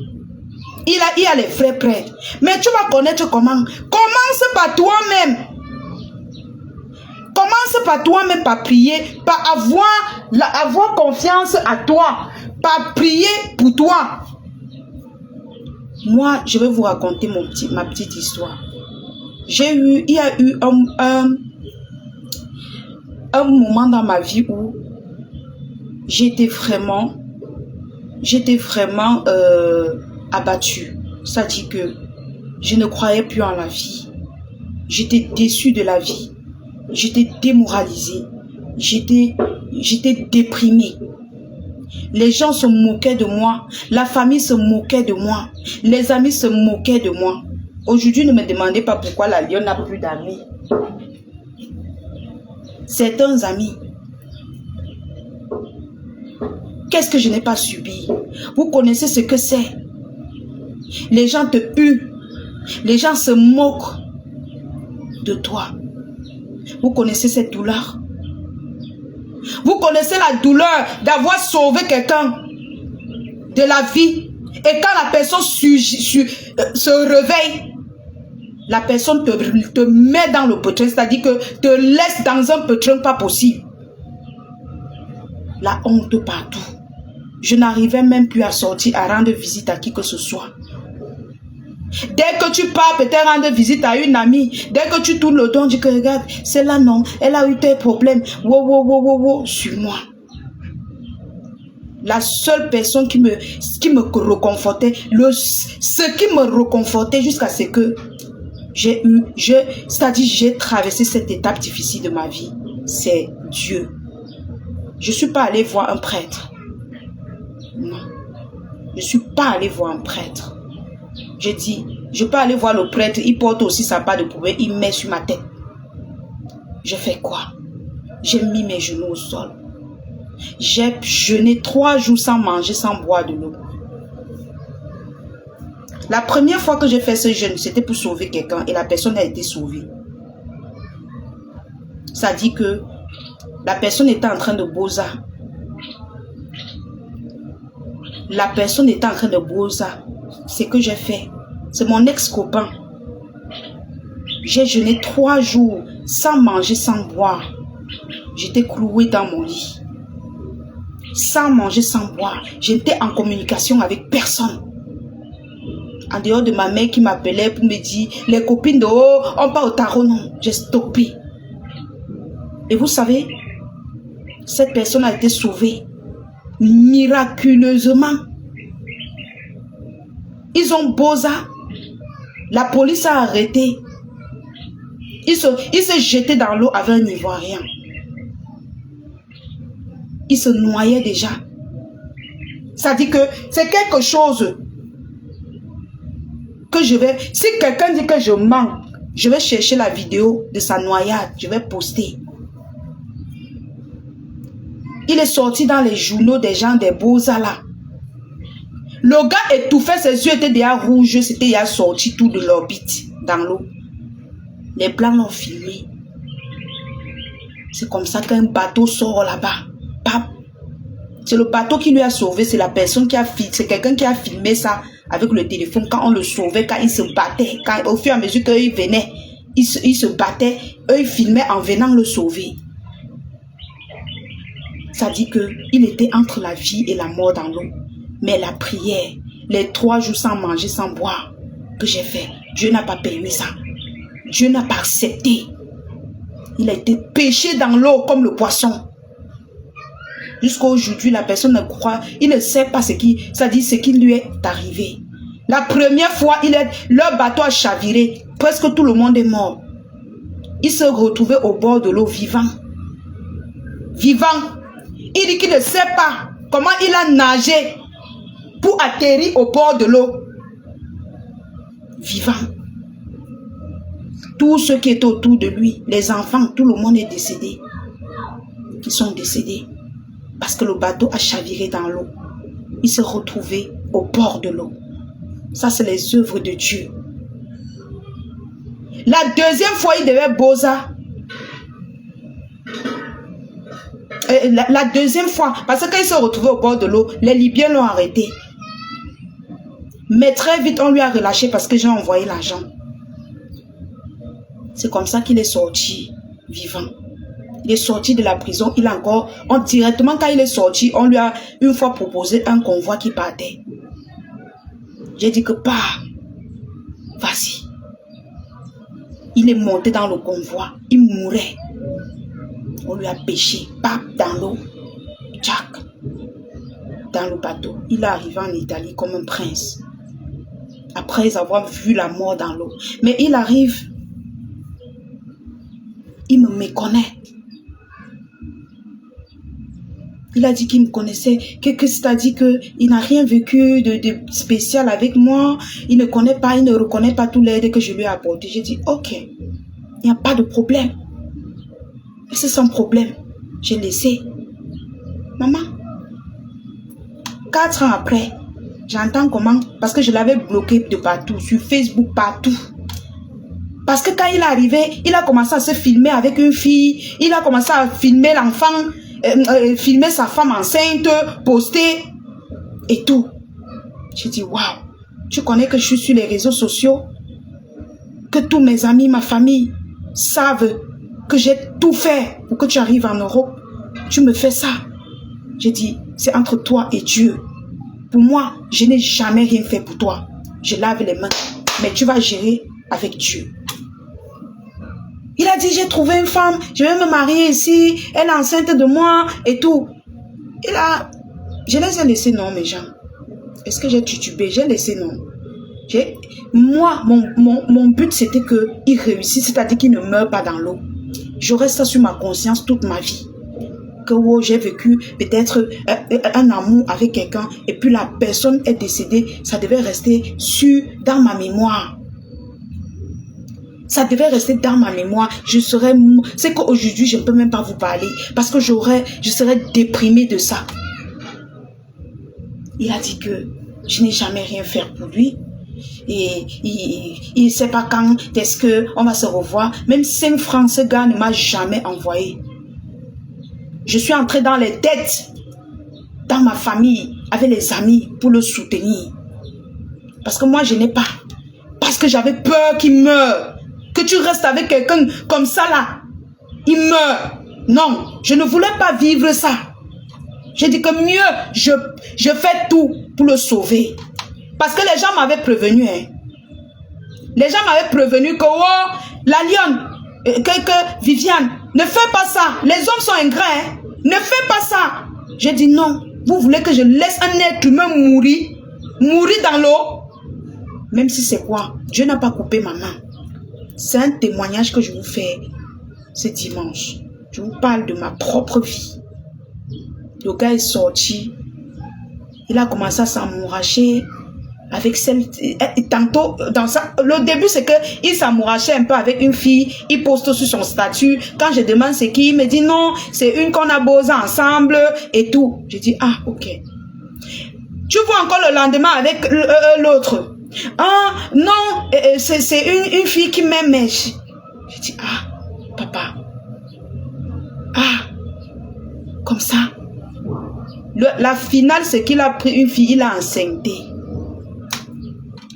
Speaker 1: Il y a les vrais prêtres. Mais tu vas connaître comment. Commence par toi-même. Commence par toi-même, par prier, par avoir confiance à toi, par prier pour toi. Moi, je vais vous raconter ma petite histoire. Il y a eu un moment dans ma vie où j'étais vraiment abattue. C'est-à-dire que je ne croyais plus en la vie. J'étais déçue de la vie. J'étais démoralisée. J'étais déprimée. Les gens se moquaient de moi. La famille se moquait de moi. Les amis se moquaient de moi. Aujourd'hui, ne me demandez pas pourquoi la lionne n'a plus d'amis. Certains amis. Qu'est-ce que je n'ai pas subi? Vous connaissez ce que c'est. Les gens te huent. Les gens se moquent de toi. Vous connaissez cette douleur? Vous connaissez la douleur d'avoir sauvé quelqu'un de la vie. Et quand la personne se réveille, la personne te met dans le pétrin, c'est-à-dire que te laisse dans un pétrin pas possible. La honte partout. Je n'arrivais même plus à sortir, à rendre visite à qui que ce soit. Dès que tu pars peut-être rendre visite à une amie, dès que tu tournes le dos, tu dis que regarde, c'est là non, elle a eu tes problèmes, wow, sur moi. La seule personne qui me reconfortait, ce qui me reconfortait jusqu'à ce que c'est-à-dire j'ai traversé cette étape difficile de ma vie, c'est Dieu. Je ne suis pas allée voir un prêtre. Non. Je ne suis pas allée voir un prêtre. J'ai dit, je peux aller voir le prêtre, il porte aussi sa part de poubelle, il met sur ma tête. Je fais quoi? J'ai mis mes genoux au sol. J'ai jeûné 3 jours sans manger, sans boire de l'eau. La première fois que j'ai fait ce jeûne, c'était pour sauver quelqu'un et la personne a été sauvée. Ça dit que la personne était en train de bosa. La personne était en train de bosa. C'est que j'ai fait. C'est mon ex-copain. J'ai jeûné 3 jours sans manger, sans boire. J'étais clouée dans mon lit. Sans manger, sans boire. J'étais en communication avec personne. En dehors de ma mère qui m'appelait pour me dire, les copines de haut, on part au tarot, non. J'ai stoppé. Et vous savez, cette personne a été sauvée miraculeusement. Ils ont bosa. La police a arrêté. Il se jetait dans l'eau avec un Ivoirien. Il se noyait déjà. Ça dit que c'est quelque chose que je vais... Si quelqu'un dit que je mens, je vais chercher la vidéo de sa noyade. Je vais poster. Il est sorti dans les journaux des gens des Beaux-Arts là. Le gars étouffait, ses yeux étaient déjà rouges. C'était, il a sorti tout de l'orbite dans l'eau. Les Blancs l'ont filmé. C'est comme ça qu'un bateau sort là-bas. C'est le bateau qui lui a sauvé. C'est la personne qui a filmé. C'est quelqu'un qui a filmé ça avec le téléphone. Quand on le sauvait, quand il se battait. Au fur et à mesure qu'il venait, il se battait. Eux, ils filmaient en venant le sauver. Ça dit qu'il était entre la vie et la mort dans l'eau. Mais la prière, les 3 jours sans manger, sans boire que j'ai fait, Dieu n'a pas permis ça. Dieu n'a pas accepté. Il a été pêché dans l'eau comme le poisson. Jusqu'à aujourd'hui, la personne ne croit, il ne sait pas ce qui lui est arrivé. La première fois, leur bateau a chaviré. Presque tout le monde est mort. Il se retrouvait au bord de l'eau vivant. Vivant. Il dit qu'il ne sait pas comment il a nagé pour atterrir au bord de l'eau. Vivant. Tous ceux qui étaient autour de lui, les enfants, tout le monde est décédé. Ils sont décédés. Parce que le bateau a chaviré dans l'eau. Il s'est retrouvé au bord de l'eau. Ça, c'est les œuvres de Dieu. La deuxième fois, il devait bosa. La deuxième fois, parce que quand il s'est retrouvé au bord de l'eau, les Libyens l'ont arrêté. Mais très vite, on lui a relâché parce que j'ai envoyé l'argent. C'est comme ça qu'il est sorti vivant. Il est sorti de la prison. Il a encore, directement quand il est sorti, on lui a une fois proposé un convoi qui partait. J'ai dit que pars, vas-y. Il est monté dans le convoi. Il mourait. On lui a pêché, pap, dans l'eau. Jack, dans le bateau. Il est arrivé en Italie comme un prince. Après avoir vu la mort dans l'eau. Mais il arrive, il me méconnaît. Il a dit qu'il me connaissait. C'est-à-dire qu'il n'a rien vécu de spécial avec moi. Il ne connaît pas, il ne reconnaît pas tout l'aide que je lui ai apporté. J'ai dit, ok, il n'y a pas de problème. Et c'est son problème. J'ai laissé. Maman, 4 ans après, j'entends comment, parce que je l'avais bloqué de partout, sur Facebook, partout. Parce que quand il est arrivé, il a commencé à se filmer avec une fille. Il a commencé à filmer l'enfant. Filmer sa femme enceinte, poster et tout. J'ai dit, waouh, tu connais que je suis sur les réseaux sociaux, que tous mes amis, ma famille savent que j'ai tout fait pour que tu arrives en Europe. Tu me fais ça. J'ai dit, c'est entre toi et Dieu. Pour moi, je n'ai jamais rien fait pour toi. Je lave les mains, mais tu vas gérer avec Dieu. Il a dit, j'ai trouvé une femme, je vais me marier ici, elle est enceinte de moi et tout. Je les ai laissés non, mes gens. Est-ce que j'ai titubé? J'ai laissé non. Moi, mon but, c'était qu'il réussisse, c'est-à-dire qu'il ne meure pas dans l'eau. J'aurai ça sur ma conscience toute ma vie. que oh, j'ai vécu peut-être un amour avec quelqu'un et puis la personne est décédée, ça devait rester dans ma mémoire. Ça devait rester dans ma mémoire. C'est qu'aujourd'hui, je ne peux même pas vous parler parce que je serais déprimée de ça. Il a dit que je n'ai jamais rien fait pour lui. Et il ne sait pas quand est-ce qu'on va se revoir. Même 5 francs, ce gars ne m'a jamais envoyé. Je suis entrée dans les dettes, dans ma famille, avec les amis, pour le soutenir. Parce que moi, je n'ai pas. Parce que j'avais peur qu'il meure. Que tu restes avec quelqu'un comme ça là, il meurt. Non, je ne voulais pas vivre ça. J'ai dit que mieux, je fais tout pour le sauver. Parce que les gens m'avaient prévenu. Hein. Les gens m'avaient prévenu que oh, la lionne, que Viviane, ne fais pas ça. Les hommes sont ingrats. Hein. Ne fais pas ça. J'ai dit non. Vous voulez que je laisse un être humain mourir dans l'eau? Même si c'est quoi? Dieu n'a pas coupé ma main. C'est un témoignage que je vous fais ce dimanche. Je vous parle de ma propre vie. Le gars est sorti. Il a commencé à s'amouracher avec celle... Tantôt, dans ça, le début, c'est qu'il s'amourachait un peu avec une fille. Il poste sur son statut. Quand je demande c'est qui, il me dit non, c'est une qu'on a bossé ensemble et tout. Je dis, ah, ok. Tu vois encore le lendemain avec l'autre. Ah, non, c'est une fille qui m'aime. Je dis, ah, papa. Ah, comme ça. La finale, c'est qu'il a pris une fille, il a enceinté.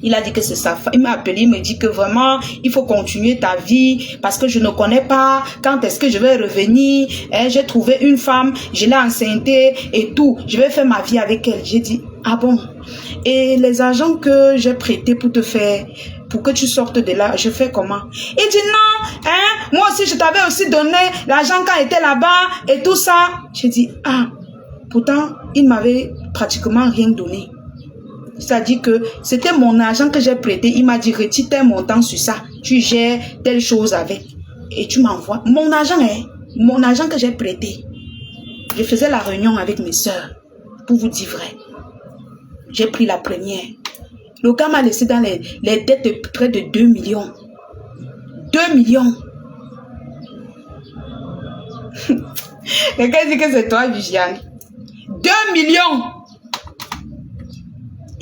Speaker 1: Il a dit que c'est sa femme. Il m'a appelé, il me dit que vraiment, il faut continuer ta vie parce que je ne connais pas quand est-ce que je vais revenir. J'ai trouvé une femme, je l'ai enceintée et tout. Je vais faire ma vie avec elle. J'ai dit, ah bon? Et les argents que j'ai prêtés pour te faire, pour que tu sortes de là, je fais comment? Il dit non, hein? Moi aussi, je t'avais aussi donné l'argent quand il était là-bas et tout ça. J'ai dit, ah, pourtant, il m'avait pratiquement rien donné. C'est-à-dire que c'était mon argent que j'ai prêté. Il m'a dit, retire tel montant sur ça. Tu gères telle chose avec. Et tu m'envoies. Mon argent, hein? Mon argent que j'ai prêté. Je faisais la réunion avec mes soeurs. Pour vous dire vrai. J'ai pris la première. Le gars m'a laissé dans les dettes de près de 2 millions. 2 millions. Le gars dit que c'est toi, Viviane. 2 millions.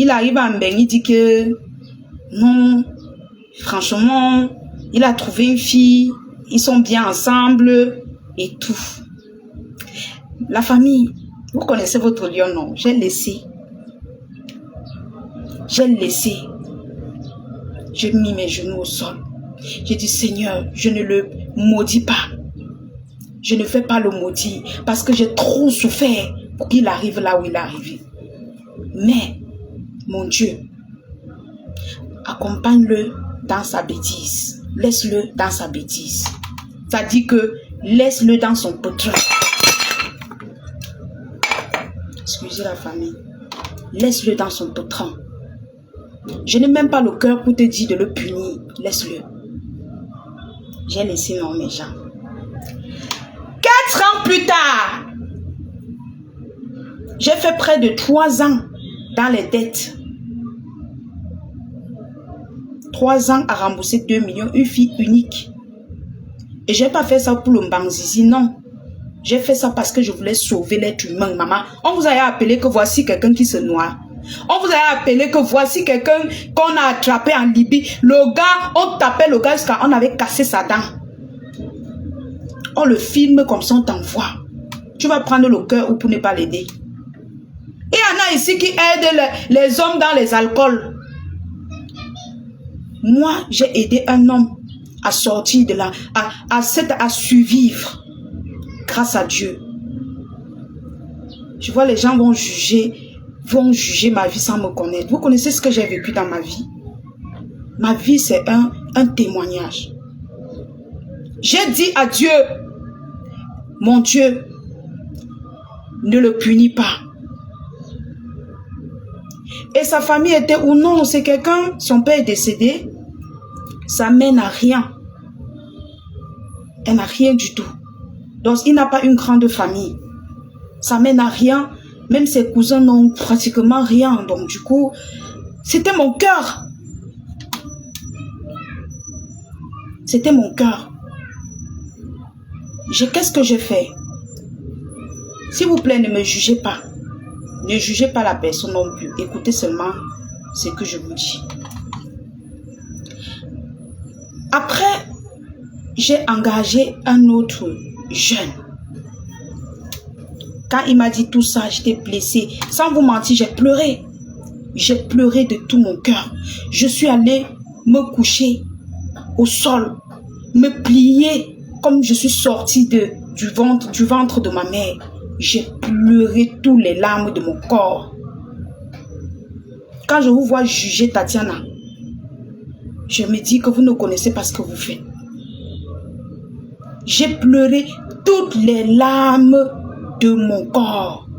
Speaker 1: Il arrive à Mbeng, il dit que non, franchement, il a trouvé une fille, ils sont bien ensemble et tout. La famille, vous connaissez votre lion, non? J'ai laissé. J'ai laissé. J'ai mis mes genoux au sol. J'ai dit, Seigneur, je ne le maudis pas. Je ne fais pas le maudit parce que j'ai trop souffert pour qu'il arrive là où il est arrivé. Mais, mon Dieu, accompagne-le dans sa bêtise. Laisse-le dans sa bêtise. Ça dit que laisse-le dans son pétrin. Excusez la famille. Laisse-le dans son pétrin. Je n'ai même pas le cœur pour te dire de le punir. Laisse-le. J'ai laissé non mes gens. 4 ans plus tard, j'ai fait près de 3 ans dans les dettes. 3 ans à rembourser 2 millions, une fille unique. Et je n'ai pas fait ça pour le mbanzizi, non. J'ai fait ça parce que je voulais sauver l'être humain, maman. On vous a appelé que voici quelqu'un qui se noie. On vous a appelé que voici quelqu'un qu'on a attrapé en Libye. Le gars, on tapait le gars jusqu'à on avait cassé sa dent. On le filme comme ça, on t'envoie. Tu vas prendre le cœur ou pour ne pas l'aider. Il y en a ici qui aident les hommes dans les alcools. Moi, j'ai aidé un homme à sortir de là, à survivre. Grâce à Dieu. Je vois les gens vont juger ma vie sans me connaître. Vous connaissez ce que j'ai vécu dans ma vie? Ma vie, c'est un témoignage. J'ai dit à Dieu, mon Dieu, ne le punis pas. Et sa famille était ou non, c'est quelqu'un, son père est décédé, sa mère n'a rien. Elle n'a rien du tout. Donc, il n'a pas une grande famille. Ça mène à rien. Même ses cousins n'ont pratiquement rien. Donc du coup, c'était mon cœur. C'était mon cœur. Qu'est-ce que j'ai fait? S'il vous plaît, ne me jugez pas. Ne jugez pas la personne non plus. Écoutez seulement ce que je vous dis. Après, j'ai engagé un autre jeune. Quand il m'a dit tout ça, j'étais blessée. Sans vous mentir, j'ai pleuré. J'ai pleuré de tout mon cœur. Je suis allée me coucher au sol, me plier comme je suis sortie du ventre de ma mère. J'ai pleuré tous les larmes de mon corps. Quand je vous vois juger Tatiana, je me dis que vous ne connaissez pas ce que vous faites. J'ai pleuré toutes les larmes de mon corps.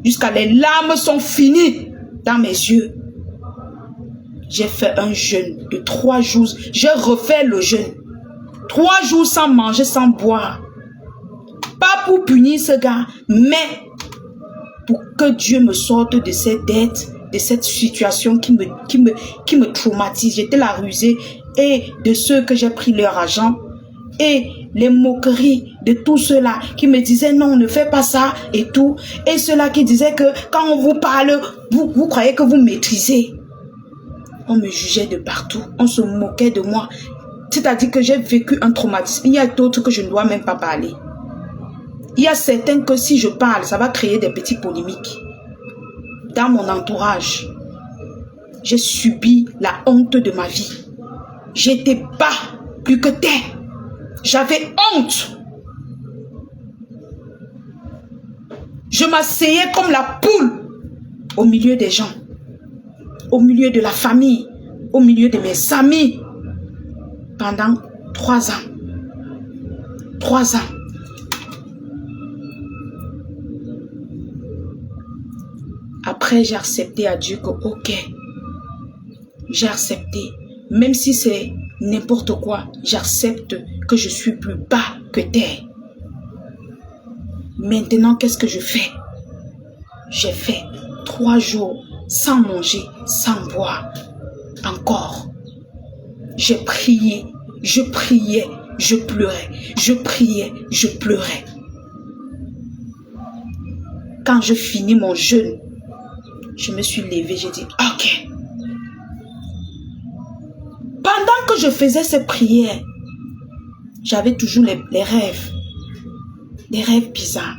Speaker 1: Jusqu'à les larmes sont finies dans mes yeux. J'ai fait un jeûne de 3 jours. J'ai refait le jeûne. 3 jours sans manger, sans boire. Pas pour punir ce gars, mais pour que Dieu me sorte de cette dette, de cette situation qui me traumatise. J'étais la rusée et de ceux que j'ai pris leur argent et les moqueries de tous ceux-là qui me disaient non, ne fais pas ça et tout. Et ceux-là qui disaient que quand on vous parle, vous croyez que vous maîtrisez. On me jugeait de partout, on se moquait de moi. C'est-à-dire que j'ai vécu un traumatisme. Il y a d'autres que je ne dois même pas parler. Il y a certains que si je parle, ça va créer des petites polémiques. Dans mon entourage, j'ai subi la honte de ma vie. J'étais bas plus que terre. J'avais honte. Je m'asseyais comme la poule au milieu des gens, au milieu de la famille, au milieu de mes amis pendant 3 ans. 3 ans. Après, j'ai accepté à Dieu que, ok, j'ai accepté. Même si c'est n'importe quoi, j'accepte que je suis plus bas que terre. Maintenant, qu'est-ce que je fais? J'ai fait 3 jours sans manger, sans boire. Encore. J'ai prié, je priais, je pleurais. Je priais, je pleurais. Quand je finis mon jeûne, je me suis levée, j'ai dit, ok. Pendant que je faisais ces prières, j'avais toujours les rêves. Des rêves bizarres.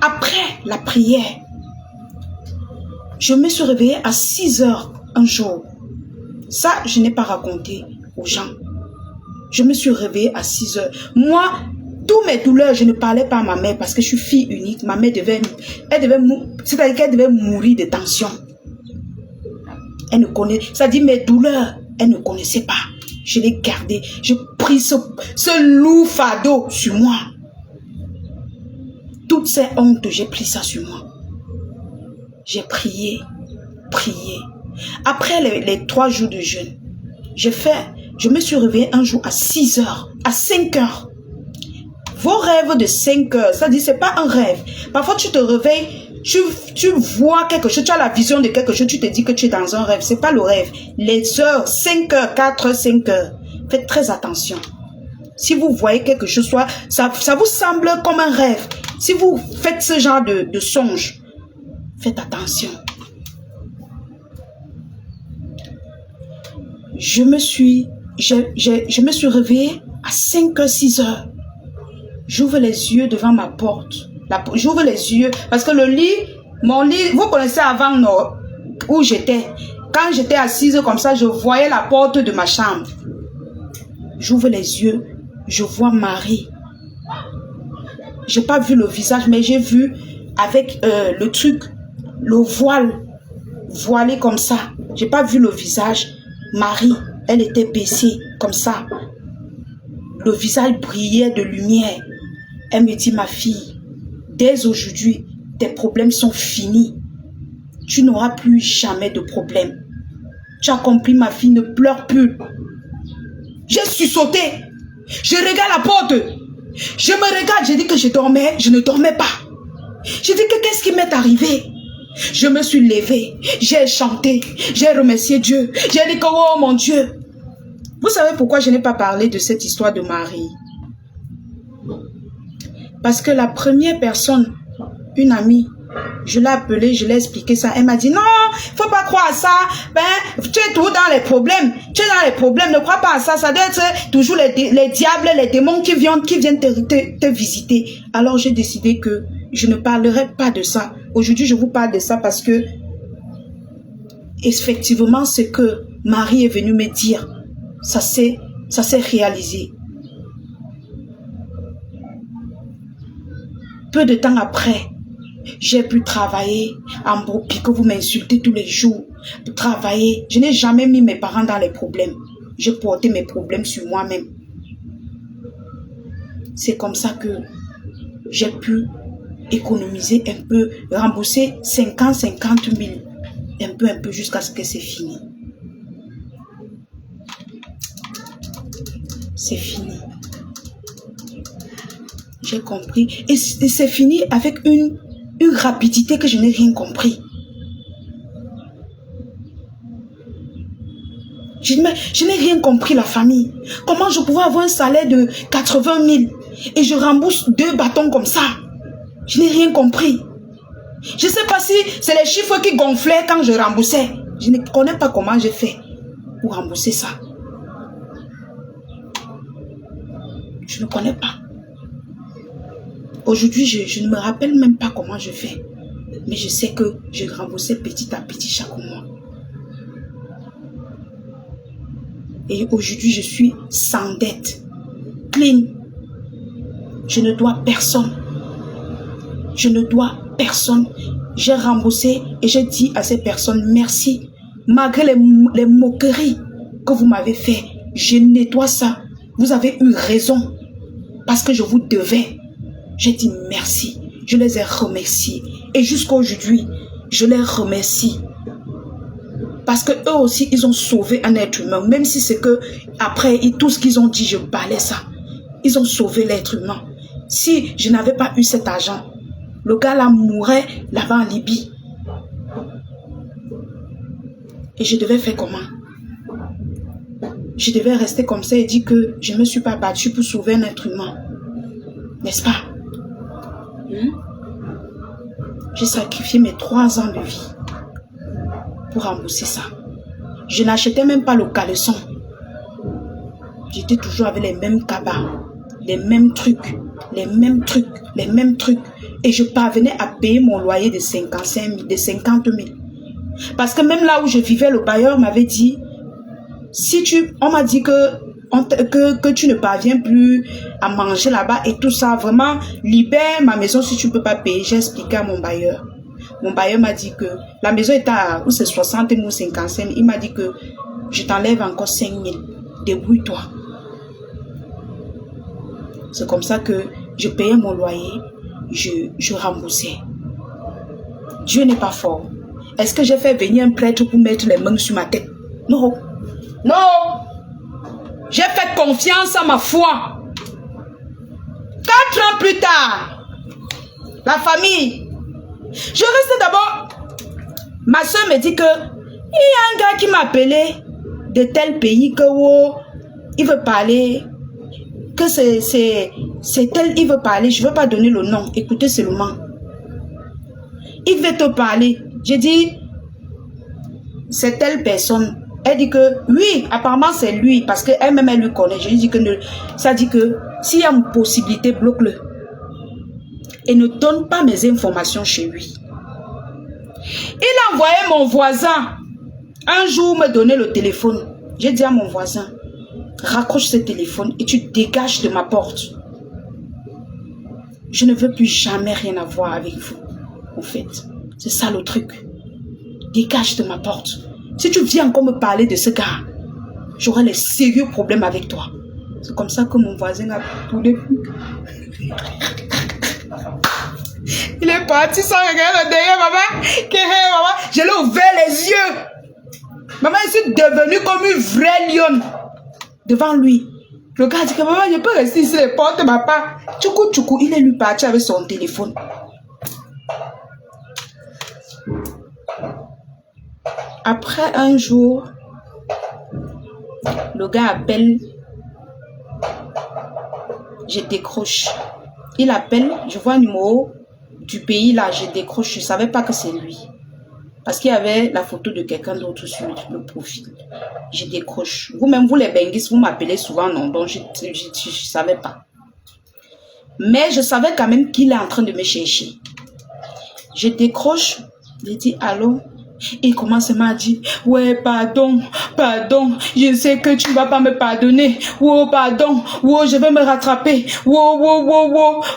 Speaker 1: Après la prière, je me suis réveillée à 6 heures un jour. Ça, je n'ai pas raconté aux gens. Je me suis réveillée à 6 heures. Moi, toutes mes douleurs, je ne parlais pas à ma mère parce que je suis fille unique. Ma mère c'est-à-dire qu'elle devait mourir de tension. Elle ne connaît, c'est-à-dire mes douleurs, elle ne connaissait pas. Je l'ai gardé. J'ai pris ce lourd fardeau sur moi. Toutes ces hontes, j'ai pris ça sur moi. J'ai prié, prié. Après les 3 jours de jeûne, je me suis réveillée un jour à 6 heures, à 5 heures. Vos rêves de 5 heures, ça dit c'est pas un rêve. Parfois tu te réveilles, tu vois quelque chose, tu as la vision de quelque chose, tu te dis que tu es dans un rêve. C'est pas le rêve. Les heures, 5 heures, 4 heures, 5 heures. Faites très attention. Si vous voyez quelque chose, soit ça vous semble comme un rêve. Si vous faites ce genre de songe, faites attention. Je me suis réveillée à 5 heures, 6 heures. J'ouvre les yeux devant ma porte. J'ouvre les yeux parce que le lit, mon lit, vous connaissez avant où j'étais. Quand j'étais assise comme ça, je voyais la porte de ma chambre. J'ouvre les yeux, je vois Marie. J'ai pas vu le visage, mais j'ai vu avec le truc, le voile, voilé comme ça. J'ai pas vu le visage. Marie, elle était baissée comme ça. Le visage brillait de lumière. Elle me dit, ma fille, dès aujourd'hui, tes problèmes sont finis. Tu n'auras plus jamais de problème. Tu as compris, ma fille, ne pleure plus. J'ai sursauté. Je regarde la porte. Je me regarde, j'ai dit que je dormais. Je ne dormais pas. Je dis que qu'est-ce qui m'est arrivé? Je me suis levée, j'ai chanté, j'ai remercié Dieu. J'ai dit que, oh mon Dieu. Vous savez pourquoi je n'ai pas parlé de cette histoire de Marie? Parce que la première personne, une amie, je l'ai appelée, je l'ai expliqué ça. Elle m'a dit, non, il ne faut pas croire à ça. Ben, tu es toujours dans les problèmes. Tu es dans les problèmes, ne crois pas à ça. Ça doit être toujours les diables, les démons qui viennent te visiter. Alors j'ai décidé que je ne parlerai pas de ça. Aujourd'hui, je vous parle de ça parce que effectivement, ce que Marie est venue me dire, ça s'est réalisé. Peu de temps après, j'ai pu travailler en Bopi, que vous m'insultez tous les jours. Travailler. Je n'ai jamais mis mes parents dans les problèmes. J'ai porté mes problèmes sur moi-même. C'est comme ça que j'ai pu économiser un peu, rembourser 50 000, un peu jusqu'à ce que c'est fini. C'est fini. J'ai compris. Et c'est fini avec une rapidité que je n'ai rien compris. Je n'ai rien compris, la famille. Comment je pouvais avoir un salaire de 80 000 et je rembourse 2 bâtons comme ça? Je n'ai rien compris. Je ne sais pas si c'est les chiffres qui gonflaient quand je remboursais. Je ne connais pas comment j'ai fait pour rembourser ça. Je ne connais pas. Aujourd'hui, je ne me rappelle même pas comment je fais. Mais je sais que je remboursais petit à petit chaque mois. Et aujourd'hui, je suis sans dette. Clean. Je ne dois personne. Je ne dois personne. J'ai remboursé et j'ai dit à ces personnes merci. Malgré les moqueries que vous m'avez fait, je nettoie ça. Vous avez eu raison. Parce que je vous devais. J'ai dit merci. Je les ai remerciés. Et jusqu'à aujourd'hui, je les remercie. Parce que eux aussi, ils ont sauvé un être humain. Même si c'est que, après, tout ce qu'ils ont dit, je balais ça. Ils ont sauvé l'être humain. Si je n'avais pas eu cet argent, le gars là mourrait là-bas en Libye. Et je devais faire comment? Je devais rester comme ça et dire que je ne me suis pas battue pour sauver un être humain. N'est-ce pas? J'ai sacrifié mes 3 ans de vie pour rembourser ça. Je n'achetais même pas le caleçon. J'étais toujours avec les mêmes cabas, les mêmes trucs, les mêmes trucs, les mêmes trucs. Et je parvenais à payer mon loyer de 55 000, de 50 000. Parce que même là où je vivais, le bailleur m'avait dit, on m'a dit que tu ne parviens plus à manger là-bas et tout ça, vraiment, libère ma maison si tu ne peux pas payer. J'ai expliqué à mon bailleur. Mon bailleur m'a dit que la maison était à 60 000 ou 55 000. Il m'a dit que je t'enlève encore 5 000. Débrouille-toi. C'est comme ça que je payais mon loyer, je remboursais. Dieu n'est pas fort. Est-ce que j'ai fait venir un prêtre pour mettre les mains sur ma tête? Non. Non. J'ai fait confiance à ma foi. 4 ans plus tard, la famille. Je reste d'abord. Ma soeur me dit que il y a un gars qui m'a appelé de tel pays que il veut parler. Que c'est tel, il veut parler. Je ne veux pas donner le nom. Écoutez seulement. Il veut te parler. J'ai dit, c'est telle personne. Elle dit que oui, apparemment c'est lui, parce qu'elle-même elle lui connaît. Je lui dis que ça dit que s'il y a une possibilité, bloque-le. Et ne donne pas mes informations chez lui. Il a envoyé mon voisin un jour me donner le téléphone. J'ai dit à mon voisin, raccroche ce téléphone et tu dégages de ma porte. Je ne veux plus jamais rien avoir avec vous. En fait, c'est ça le truc. Dégage de ma porte. Si tu viens encore me parler de ce gars, j'aurai les sérieux problèmes avec toi. C'est comme ça que mon voisin a tourné. Il est parti sans regarder derrière, maman. Je l'ai ouvert les yeux. Maman, je suis devenue comme une vraie lionne devant lui. Le gars dit que maman, je peux rester ici, les portes, papa. Tchoukou, tchoukou, il est lui parti avec son téléphone. Après un jour, le gars appelle, je décroche. Il appelle, je vois un numéro du pays là, je décroche, je ne savais pas que c'est lui. Parce qu'il y avait la photo de quelqu'un d'autre sur le profil. Je décroche. Vous-même, vous les benguis, vous m'appelez souvent non, donc je ne savais pas. Mais je savais quand même qu'il est en train de me chercher. Je décroche, je dis allô. Il commence à me dire, ouais, pardon, je sais que tu ne vas pas me pardonner. Wow, pardon, wow, je vais me rattraper. Wow,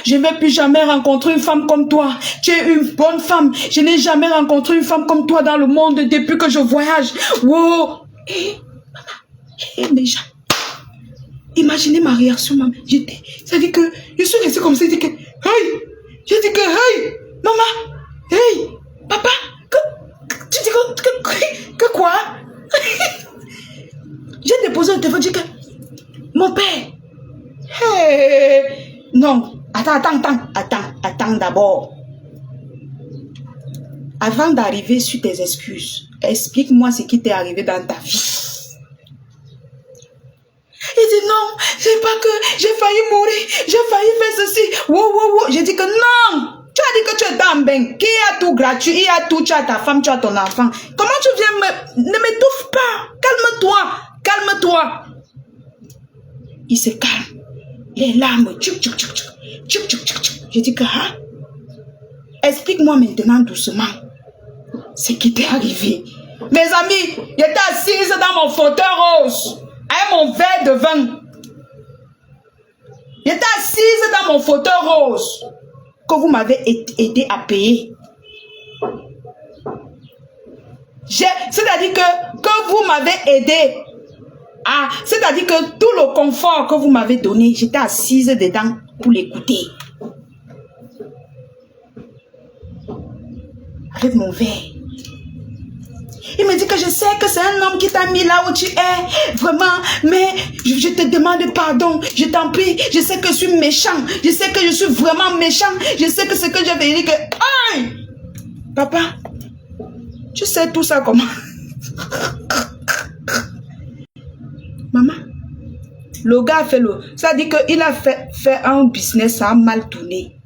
Speaker 1: je ne vais plus jamais rencontrer une femme comme toi. Tu es une bonne femme. Je n'ai jamais rencontré une femme comme toi dans le monde depuis que je voyage. Wow. Et déjà, imaginez ma réaction, maman. Ça dit que, je suis restée comme ça, je dis que, hey, maman, hey, papa, tu dis que quoi? J'ai déposé le téléphone, je dis que mon père. Hey, non, attends d'abord. Avant d'arriver sur tes excuses, explique-moi ce qui t'est arrivé dans ta vie. Il dit non, c'est pas que j'ai failli mourir, j'ai failli faire ceci. Wow. J'ai dit que non. Tu as dit que tu es dans ben, qui a tout gratuit, il y a tout, tu as ta femme, tu as ton enfant. Comment tu viens ne m'étouffe pas. Calme-toi. Il se calme. Les larmes, tchouc. J'ai dit que, hein? Explique-moi maintenant doucement ce qui t'est arrivé. Mes amis, j'étais assise dans mon fauteuil rose, avec mon verre de vin. J'étais assise dans mon fauteuil rose que vous m'avez aidé à payer. C'est-à-dire que vous m'avez aidé. C'est-à-dire que tout le confort que vous m'avez donné, j'étais assise dedans pour l'écouter. Avec mon verre. Il me dit que je sais que c'est un homme qui t'a mis là où tu es. Vraiment, mais je te demande pardon. Je t'en prie. Je sais que je suis méchant. Je sais que je suis vraiment méchant. Je sais que ce que j'avais dit que... Aïe! Papa, tu sais tout ça comment? Maman, le gars a fait le... Ça dit qu'il a fait un business, ça a mal tourné.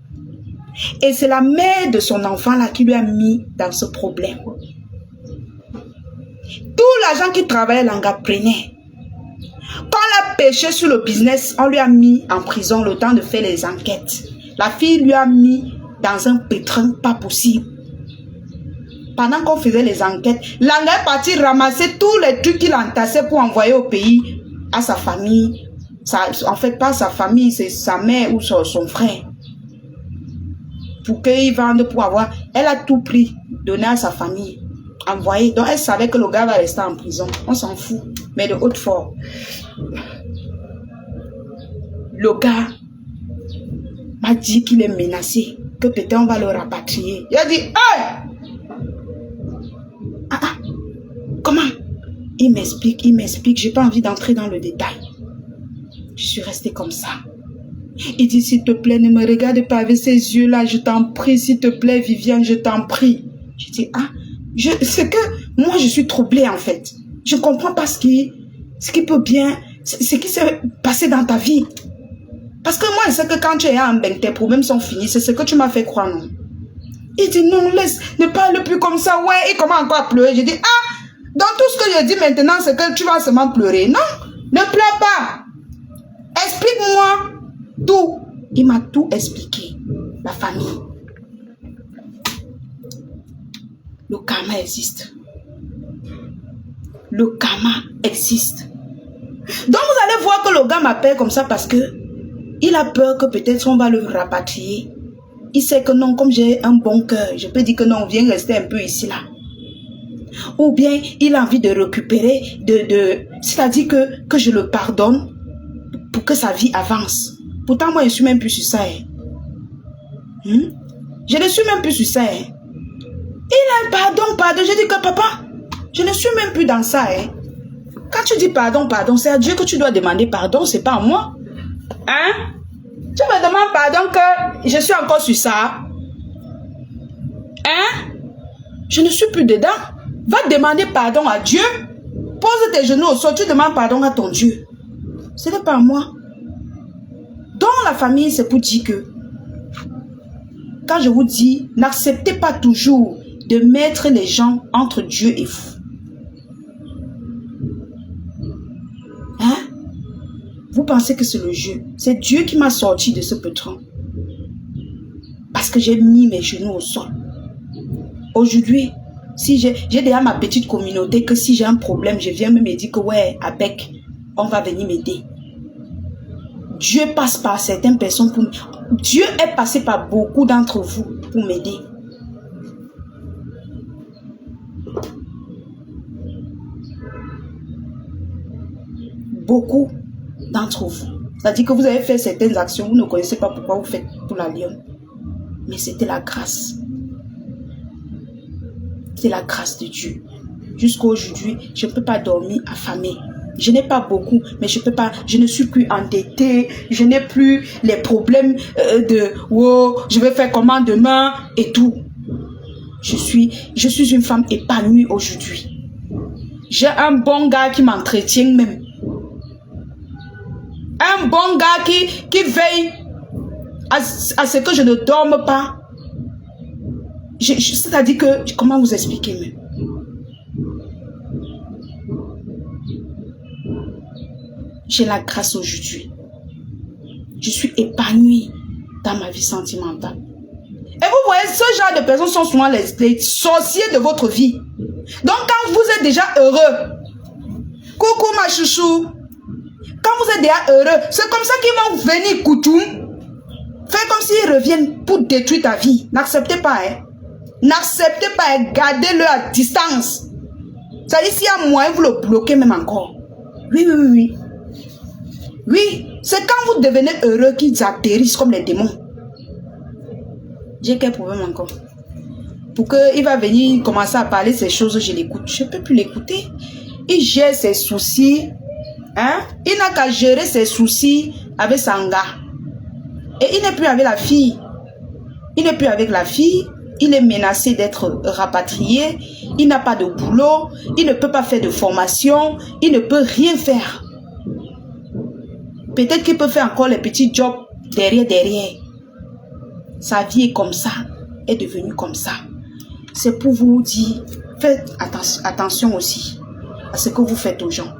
Speaker 1: Et c'est la mère de son enfant là qui lui a mis dans ce problème. Tout l'argent qui travaillait, l'anga prenait. Quand on a pêché sur le business, on lui a mis en prison le temps de faire les enquêtes. La fille lui a mis dans un pétrin pas possible. Pendant qu'on faisait les enquêtes, l'anga est parti ramasser tous les trucs qu'il entassait pour envoyer au pays à sa famille. En fait, pas sa famille, c'est sa mère ou son frère. Pour qu'ils vendent pour avoir... Elle a tout pris, donné à sa famille. Envoyé. Donc elle savait que le gars va rester en prison. On s'en fout. Mais de haute forme. Le gars m'a dit qu'il est menacé. Que peut-être on va le rapatrier. Il a dit, hey! Comment? Il m'explique. J'ai pas envie d'entrer dans le détail. Je suis restée comme ça. Il dit, s'il te plaît, ne me regarde pas avec ces yeux-là. Je t'en prie, s'il te plaît, Viviane, je t'en prie. Je dis, c'est que moi je suis troublée en fait. Je ne comprends pas ce qui peut bien, ce qui s'est passé dans ta vie. Parce que moi je sais que quand tu es en bain, tes problèmes sont finis. C'est ce que tu m'as fait croire, non? Il dit non, laisse, ne parle plus comme ça. Ouais, il commence encore à pleurer. Je dis donc tout ce que je dis maintenant c'est que tu vas seulement pleurer. Non, ne pleure pas. Explique-moi tout. Il m'a tout expliqué. La famille. Le karma existe. Le karma existe. Donc vous allez voir que le gars m'appelle comme ça parce que il a peur que peut-être on va le rapatrier. Il sait que non, comme j'ai un bon cœur, je peux dire que non, viens rester un peu ici là. Ou bien il a envie de récupérer, c'est-à-dire que je le pardonne pour que sa vie avance. Pourtant moi je suis même plus sur ça. Je ne suis même plus sur ça. Il a pardon. Je dis que papa, je ne suis même plus dans ça. Quand tu dis pardon, c'est à Dieu que tu dois demander pardon, c'est pas à moi. Tu me demandes pardon que je suis encore sur ça. Je ne suis plus dedans. Va demander pardon à Dieu. Pose tes genoux au sol, tu demandes pardon à ton Dieu. Ce n'est pas moi. Dans la famille, c'est pour dire que, quand je vous dis, n'acceptez pas toujours de mettre les gens entre Dieu et vous. Hein? Vous pensez que c'est le jeu. C'est Dieu qui m'a sorti de ce pétrin. Parce que j'ai mis mes genoux au sol. Aujourd'hui, si j'ai déjà ma petite communauté, que si j'ai un problème, je viens me dire que ouais, avec, on va venir m'aider. Dieu passe par certaines personnes pour... Dieu est passé par beaucoup d'entre vous pour m'aider. Beaucoup d'entre vous. C'est-à-dire que vous avez fait certaines actions, vous ne connaissez pas pourquoi vous faites pour la lionne. Mais c'était la grâce. C'est la grâce de Dieu. Jusqu'à aujourd'hui, je ne peux pas dormir affamé. Je n'ai pas beaucoup, mais je peux pas. Je ne suis plus endettée. Je n'ai plus les problèmes de oh, je vais faire comment demain et tout. Je suis une femme épanouie aujourd'hui. J'ai un bon gars qui m'entretient même. Un bon gars qui veille à ce que je ne dorme pas. C'est-à-dire que, comment vous expliquer même? J'ai la grâce aujourd'hui. Je suis épanouie dans ma vie sentimentale. Et vous voyez, ce genre de personnes sont souvent les sorciers de votre vie. Donc quand vous êtes déjà heureux, coucou ma chouchou, quand vous êtes déjà heureux, c'est comme ça qu'ils vont venir coutum, faire comme s'ils reviennent pour détruire ta vie. N'acceptez pas, hein. N'acceptez pas, hein. Gardez-le à distance. C'est-à-dire s'il y a moyen, vous le bloquez même encore. Oui, oui, oui, oui. Oui, c'est quand vous devenez heureux qu'ils atterrissent comme les démons. J'ai quel problème encore? Pour qu'il va venir commencer à parler ces choses, je l'écoute. Je ne peux plus l'écouter. Il gère ses soucis. Hein? Il n'a qu'à gérer ses soucis avec son gars. Et il n'est plus avec la fille. Il n'est plus avec la fille. Il est menacé d'être rapatrié. Il n'a pas de boulot. Il ne peut pas faire de formation. Il ne peut rien faire. Peut-être qu'il peut faire encore les petits jobs derrière. Sa vie est comme ça. Est devenue comme ça. C'est pour vous dire, faites attention aussi à ce que vous faites aux gens.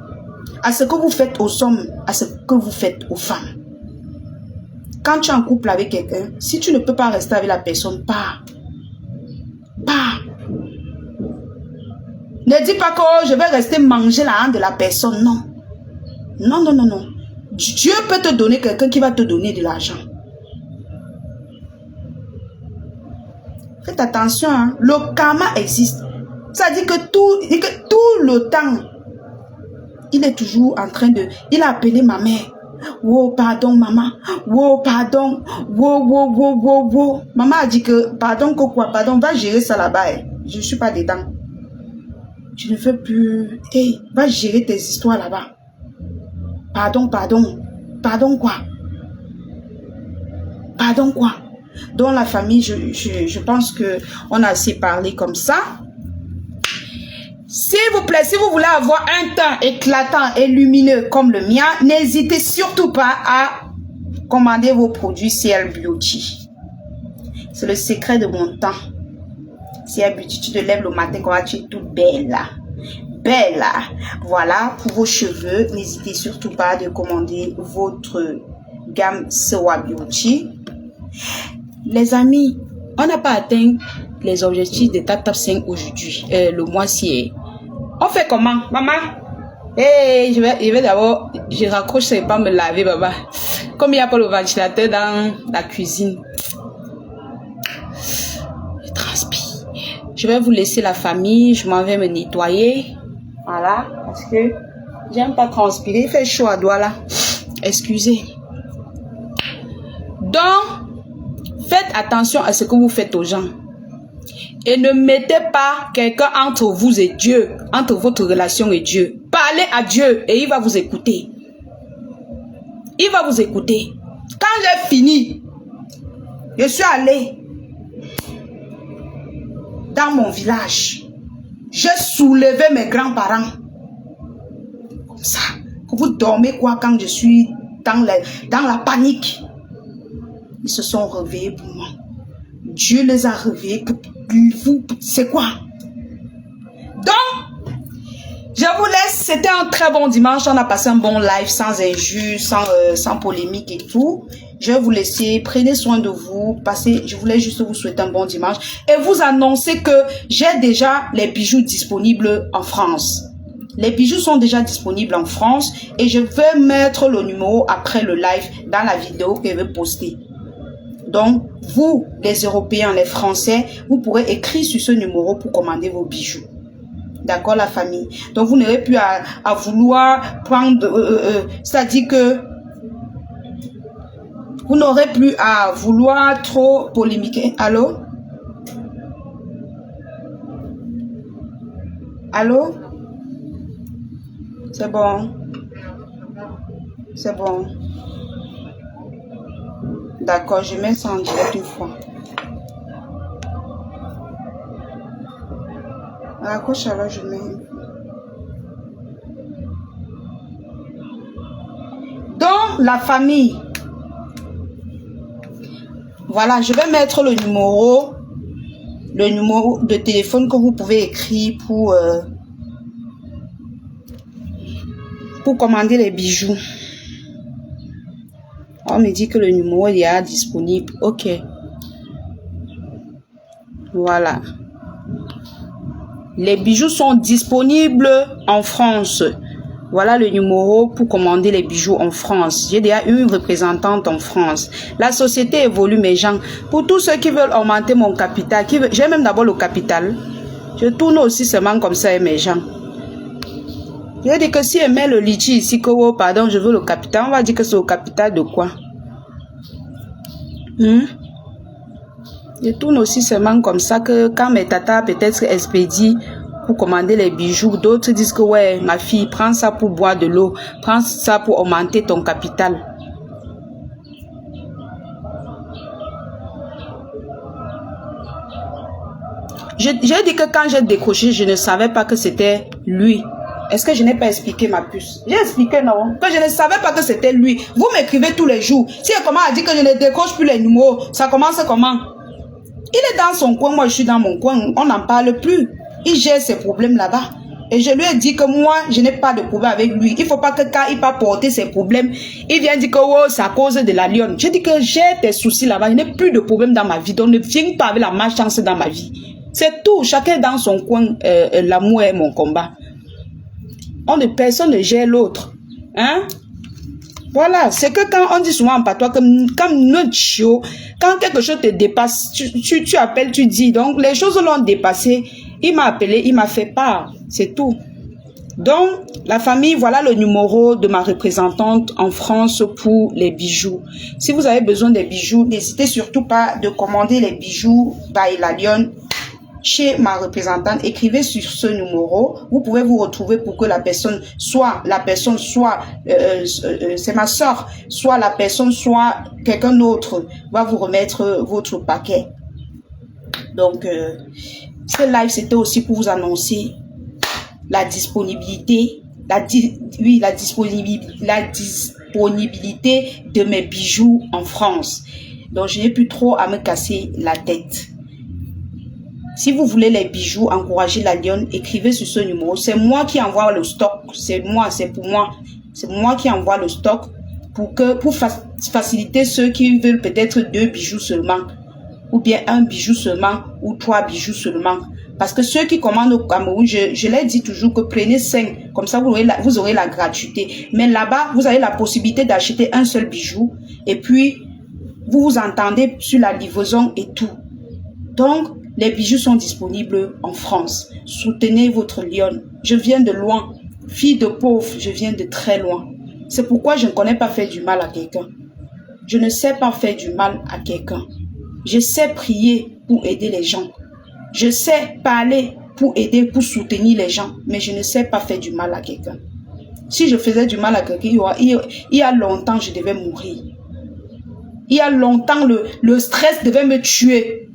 Speaker 1: À ce que vous faites aux hommes. À ce que vous faites aux femmes. Quand tu es en couple avec quelqu'un, si tu ne peux pas rester avec la personne, pars. Pars. Ne dis pas que oh, je vais rester manger la hanche de la personne. Non. Non, non, non, non. Dieu peut te donner quelqu'un qui va te donner de l'argent. Faites attention, hein. Le karma existe. Ça dit que tout le temps, il est toujours en train de... Il a appelé ma mère. Oh, pardon, maman. Oh, pardon. Oh. Maman a dit que, pardon, quoi? Pardon, va gérer ça là-bas. Je ne suis pas dedans. Tu ne veux plus... Hey, va gérer tes histoires là-bas. Pardon. Pardon quoi? Pardon quoi? Dans la famille, je pense qu'on a assez parlé comme ça. S'il vous plaît, si vous voulez avoir un teint éclatant et lumineux comme le mien, n'hésitez surtout pas à commander vos produits CL Beauty. C'est le secret de mon teint. CL Beauty, tu te lèves le matin quand tu es toute belle là. Belle. Voilà, pour vos cheveux, n'hésitez surtout pas de commander votre gamme Sewa Beauty. Les amis, on n'a pas atteint les objectifs de Tap 5 aujourd'hui, le mois-ci. On fait comment, maman? Hey, je vais d'abord, je raccroche, je ne vais pas me laver, baba. Comme il n'y a pas le ventilateur dans la cuisine. Je transpire. Je vais vous laisser la famille, je m'en vais me nettoyer. Voilà, parce que j'aime pas transpirer. Il fait chaud à doigt là. Excusez. Donc, faites attention à ce que vous faites aux gens. Et ne mettez pas quelqu'un entre vous et Dieu, entre votre relation et Dieu. Parlez à Dieu et il va vous écouter. Il va vous écouter. Quand j'ai fini, je suis allée dans mon village. J'ai soulevé mes grands-parents. Comme ça. Vous dormez quoi quand je suis dans la panique? Ils se sont réveillés pour moi. Dieu les a réveillés. Vous, c'est quoi? Donc, je vous laisse. C'était un très bon dimanche. On a passé un bon live sans injures, sans polémique et tout. Je vais vous laisser. Prenez soin de vous. Je voulais juste vous souhaiter un bon dimanche. Et vous annoncer que j'ai déjà les bijoux disponibles en France. Les bijoux sont déjà disponibles en France. Et je vais mettre le numéro après le live dans la vidéo que je vais poster. Donc, vous, les Européens, les Français, vous pourrez écrire sur ce numéro pour commander vos bijoux. D'accord, la famille? Donc, vous n'aurez plus à vouloir prendre... c'est-à-dire que vous n'aurez plus à vouloir trop polémiquer. Allô? Allô? C'est bon. C'est bon. D'accord, je mets ça en direct une fois. À gauche, alors je mets. Donc, la famille. Voilà, je vais mettre le numéro de téléphone que vous pouvez écrire pour commander les bijoux. On me dit que le numéro est disponible. Ok. Voilà. Les bijoux sont disponibles en France. Voilà le numéro pour commander les bijoux en France. J'ai déjà une représentante en France. La société évolue, mes gens. Pour tous ceux qui veulent augmenter mon capital, j'ai même d'abord le capital. Je tourne aussi seulement comme ça, mes gens. Je dis que si elle met le litchi ici, que oh, pardon, je veux le capital, on va dire que c'est au capital de quoi? Je tourne aussi seulement comme ça que quand mes tatas peut-être expédient pour commander les bijoux, d'autres disent que ouais, ma fille, prends ça pour boire de l'eau, prends ça pour augmenter ton capital. J'ai dit que quand j'ai décroché, je ne savais pas que c'était lui. Est-ce que je n'ai pas expliqué ma puce? J'ai expliqué, non? Que je ne savais pas que c'était lui. Vous m'écrivez tous les jours. Si elle commence à dire que je ne décroche plus les numéros, ça commence comment? Il est dans son coin, moi je suis dans mon coin. On n'en parle plus. Il gère ses problèmes là-bas. Et je lui ai dit que moi, je n'ai pas de problème avec lui. Il ne faut pas que quand il va porter ses problèmes, il vient dire que oh, c'est à cause de la lionne. J'ai dit que j'ai des soucis là-bas. Je n'ai plus de problème dans ma vie. Donc ne viens pas avec la malchance dans ma vie. C'est tout. Chacun dans son coin. L'amour est mon combat. Personne ne gère l'autre. Hein? Voilà. C'est que quand on dit souvent en patois, comme notre chiot, quand quelque chose te dépasse, tu appelles, tu dis. Donc, les choses l'ont dépassé. Il m'a appelé, il m'a fait part. C'est tout. Donc, la famille, voilà le numéro de ma représentante en France pour les bijoux. Si vous avez besoin des bijoux, n'hésitez surtout pas de commander les bijoux by la Lionne chez ma représentante. Écrivez sur ce numéro. Vous pouvez vous retrouver pour que la personne soit c'est ma soeur, soit la personne, soit quelqu'un d'autre va vous remettre votre paquet. Donc, ce live, c'était aussi pour vous annoncer la disponibilité, la disponibilité de mes bijoux en France. Donc, je n'ai plus trop à me casser la tête. Si vous voulez les bijoux, encouragez la Lionne, écrivez sur ce numéro. C'est moi qui envoie le stock. C'est pour moi. C'est moi qui envoie le stock pour faciliter ceux qui veulent peut-être 2 bijoux seulement. Ou bien 1 bijou seulement ou 3 bijoux seulement. Parce que ceux qui commandent au Cameroun, je leur dis toujours que prenez 5. Comme ça, vous aurez la gratuité. Mais là-bas, vous avez la possibilité d'acheter un seul bijou. Et puis, vous vous entendez sur la livraison et tout. Donc, les bijoux sont disponibles en France. Soutenez votre Lionne. Je viens de loin. Fille de pauvre, je viens de très loin. C'est pourquoi je ne connais pas faire du mal à quelqu'un. Je ne sais pas faire du mal à quelqu'un. Je sais prier pour aider les gens. Je sais parler pour aider, pour soutenir les gens. Mais je ne sais pas faire du mal à quelqu'un. Si je faisais du mal à quelqu'un, il y a longtemps, je devais mourir. Il y a longtemps, le stress devait me tuer.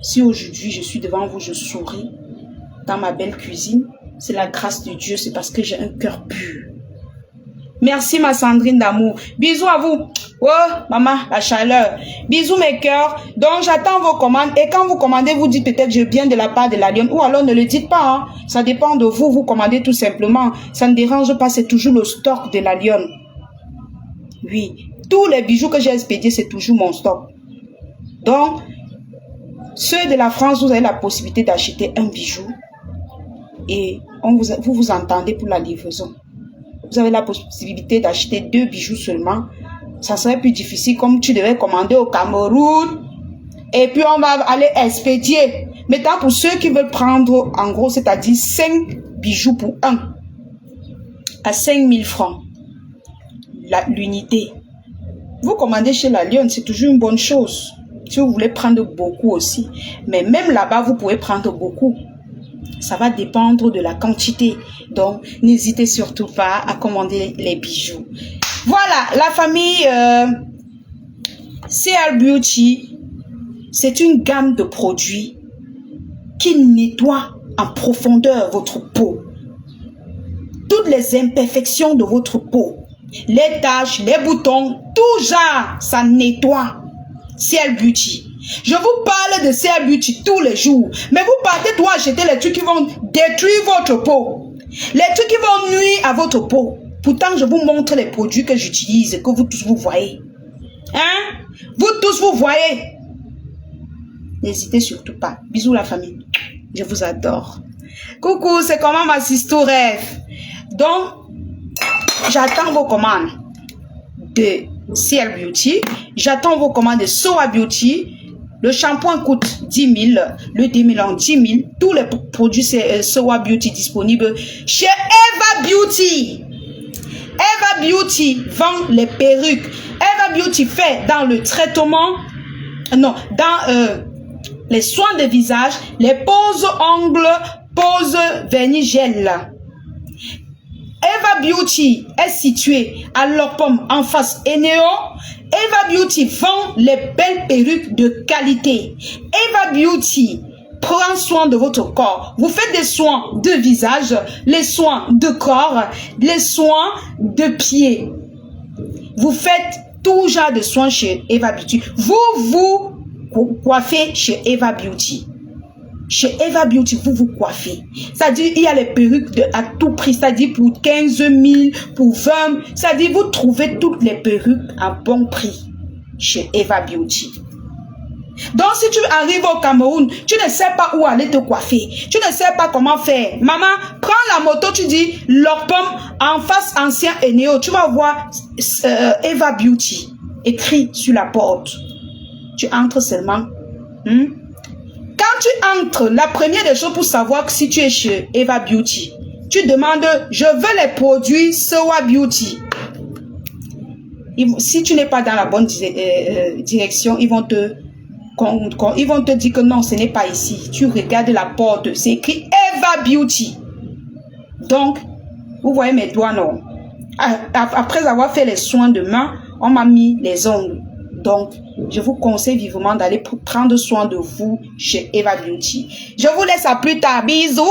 Speaker 1: Si aujourd'hui je suis devant vous, je souris dans ma belle cuisine, c'est la grâce de Dieu, c'est parce que j'ai un cœur pur. Merci ma Sandrine d'amour. Bisous à vous. Oh, maman, la chaleur. Bisous mes cœurs. Donc j'attends vos commandes. Et quand vous commandez, vous dites peut-être je viens de la part de la lionne. Ou alors ne le dites pas. Hein. Ça dépend de vous. Vous commandez tout simplement. Ça ne dérange pas. C'est toujours le stock de la lionne. Oui. Tous les bijoux que j'ai expédiés, c'est toujours mon stock. Donc, ceux de la France, vous avez la possibilité d'acheter un bijou. Et vous vous entendez pour la livraison. Vous avez la possibilité d'acheter 2 bijoux seulement. Ça serait plus difficile comme tu devais commander au Cameroun. Et puis on va aller expédier. Maintenant pour ceux qui veulent prendre en gros, c'est-à-dire 5 bijoux pour un. À 5 000 francs. L'unité. Vous commandez chez la Lionne, c'est toujours une bonne chose. Si vous voulez prendre beaucoup aussi. Mais même là-bas, vous pouvez prendre beaucoup. Ça va dépendre de la quantité. Donc, n'hésitez surtout pas à commander les bijoux. Voilà, la famille CR Beauty, c'est une gamme de produits qui nettoie en profondeur votre peau. Toutes les imperfections de votre peau, les taches, les boutons, tout genre, ça nettoie. CR Beauty. Je vous parle de CR Beauty tous les jours. Mais vous partez toi acheter les trucs qui vont détruire votre peau. Les trucs qui vont nuire à votre peau. Pourtant, je vous montre les produits que j'utilise et que vous tous vous voyez. Hein? Vous tous vous voyez. N'hésitez surtout pas. Bisous la famille. Je vous adore. Coucou, c'est comment ma sister rêve. Donc, j'attends vos commandes de CR Beauty. J'attends vos commandes de Soa Beauty. Le shampoing coûte 10 000, le démêlant 10 000. Tous les produits Soa Beauty disponibles chez Eva Beauty. Eva Beauty vend les perruques. Eva Beauty fait dans le traitement, non, dans les soins de visage, les poses ongles, poses vernis gel. Eva Beauty est située à Lopom en face Eneo. Eva Beauty vend les belles perruques de qualité. Eva Beauty prend soin de votre corps. Vous faites des soins de visage, les soins de corps, les soins de pieds. Vous faites tout genre de soins chez Eva Beauty. Vous coiffez chez Eva Beauty. Chez Eva Beauty, vous vous coiffez. C'est-à-dire, il y a les perruques à tout prix. C'est-à-dire, pour 15 000, pour 20. C'est-à-dire, vous trouvez toutes les perruques à bon prix chez Eva Beauty. Donc, si tu arrives au Cameroun, tu ne sais pas où aller te coiffer. Tu ne sais pas comment faire. Maman, prends la moto, tu dis, Lopom, en face ancien Eneo. Tu vas voir Eva Beauty écrit sur la porte. Tu entres seulement. Quand tu entres, la première des choses pour savoir si tu es chez Eva Beauty, tu demandes, je veux les produits Soa Beauty. Si tu n'es pas dans la bonne direction, ils vont te dire que non, ce n'est pas ici. Tu regardes la porte, c'est écrit Eva Beauty. Donc, vous voyez mes doigts, non? Après avoir fait les soins de main, on m'a mis les ongles. Donc, je vous conseille vivement d'aller prendre soin de vous chez Eva Beauty. Je vous laisse à plus tard. Bisous!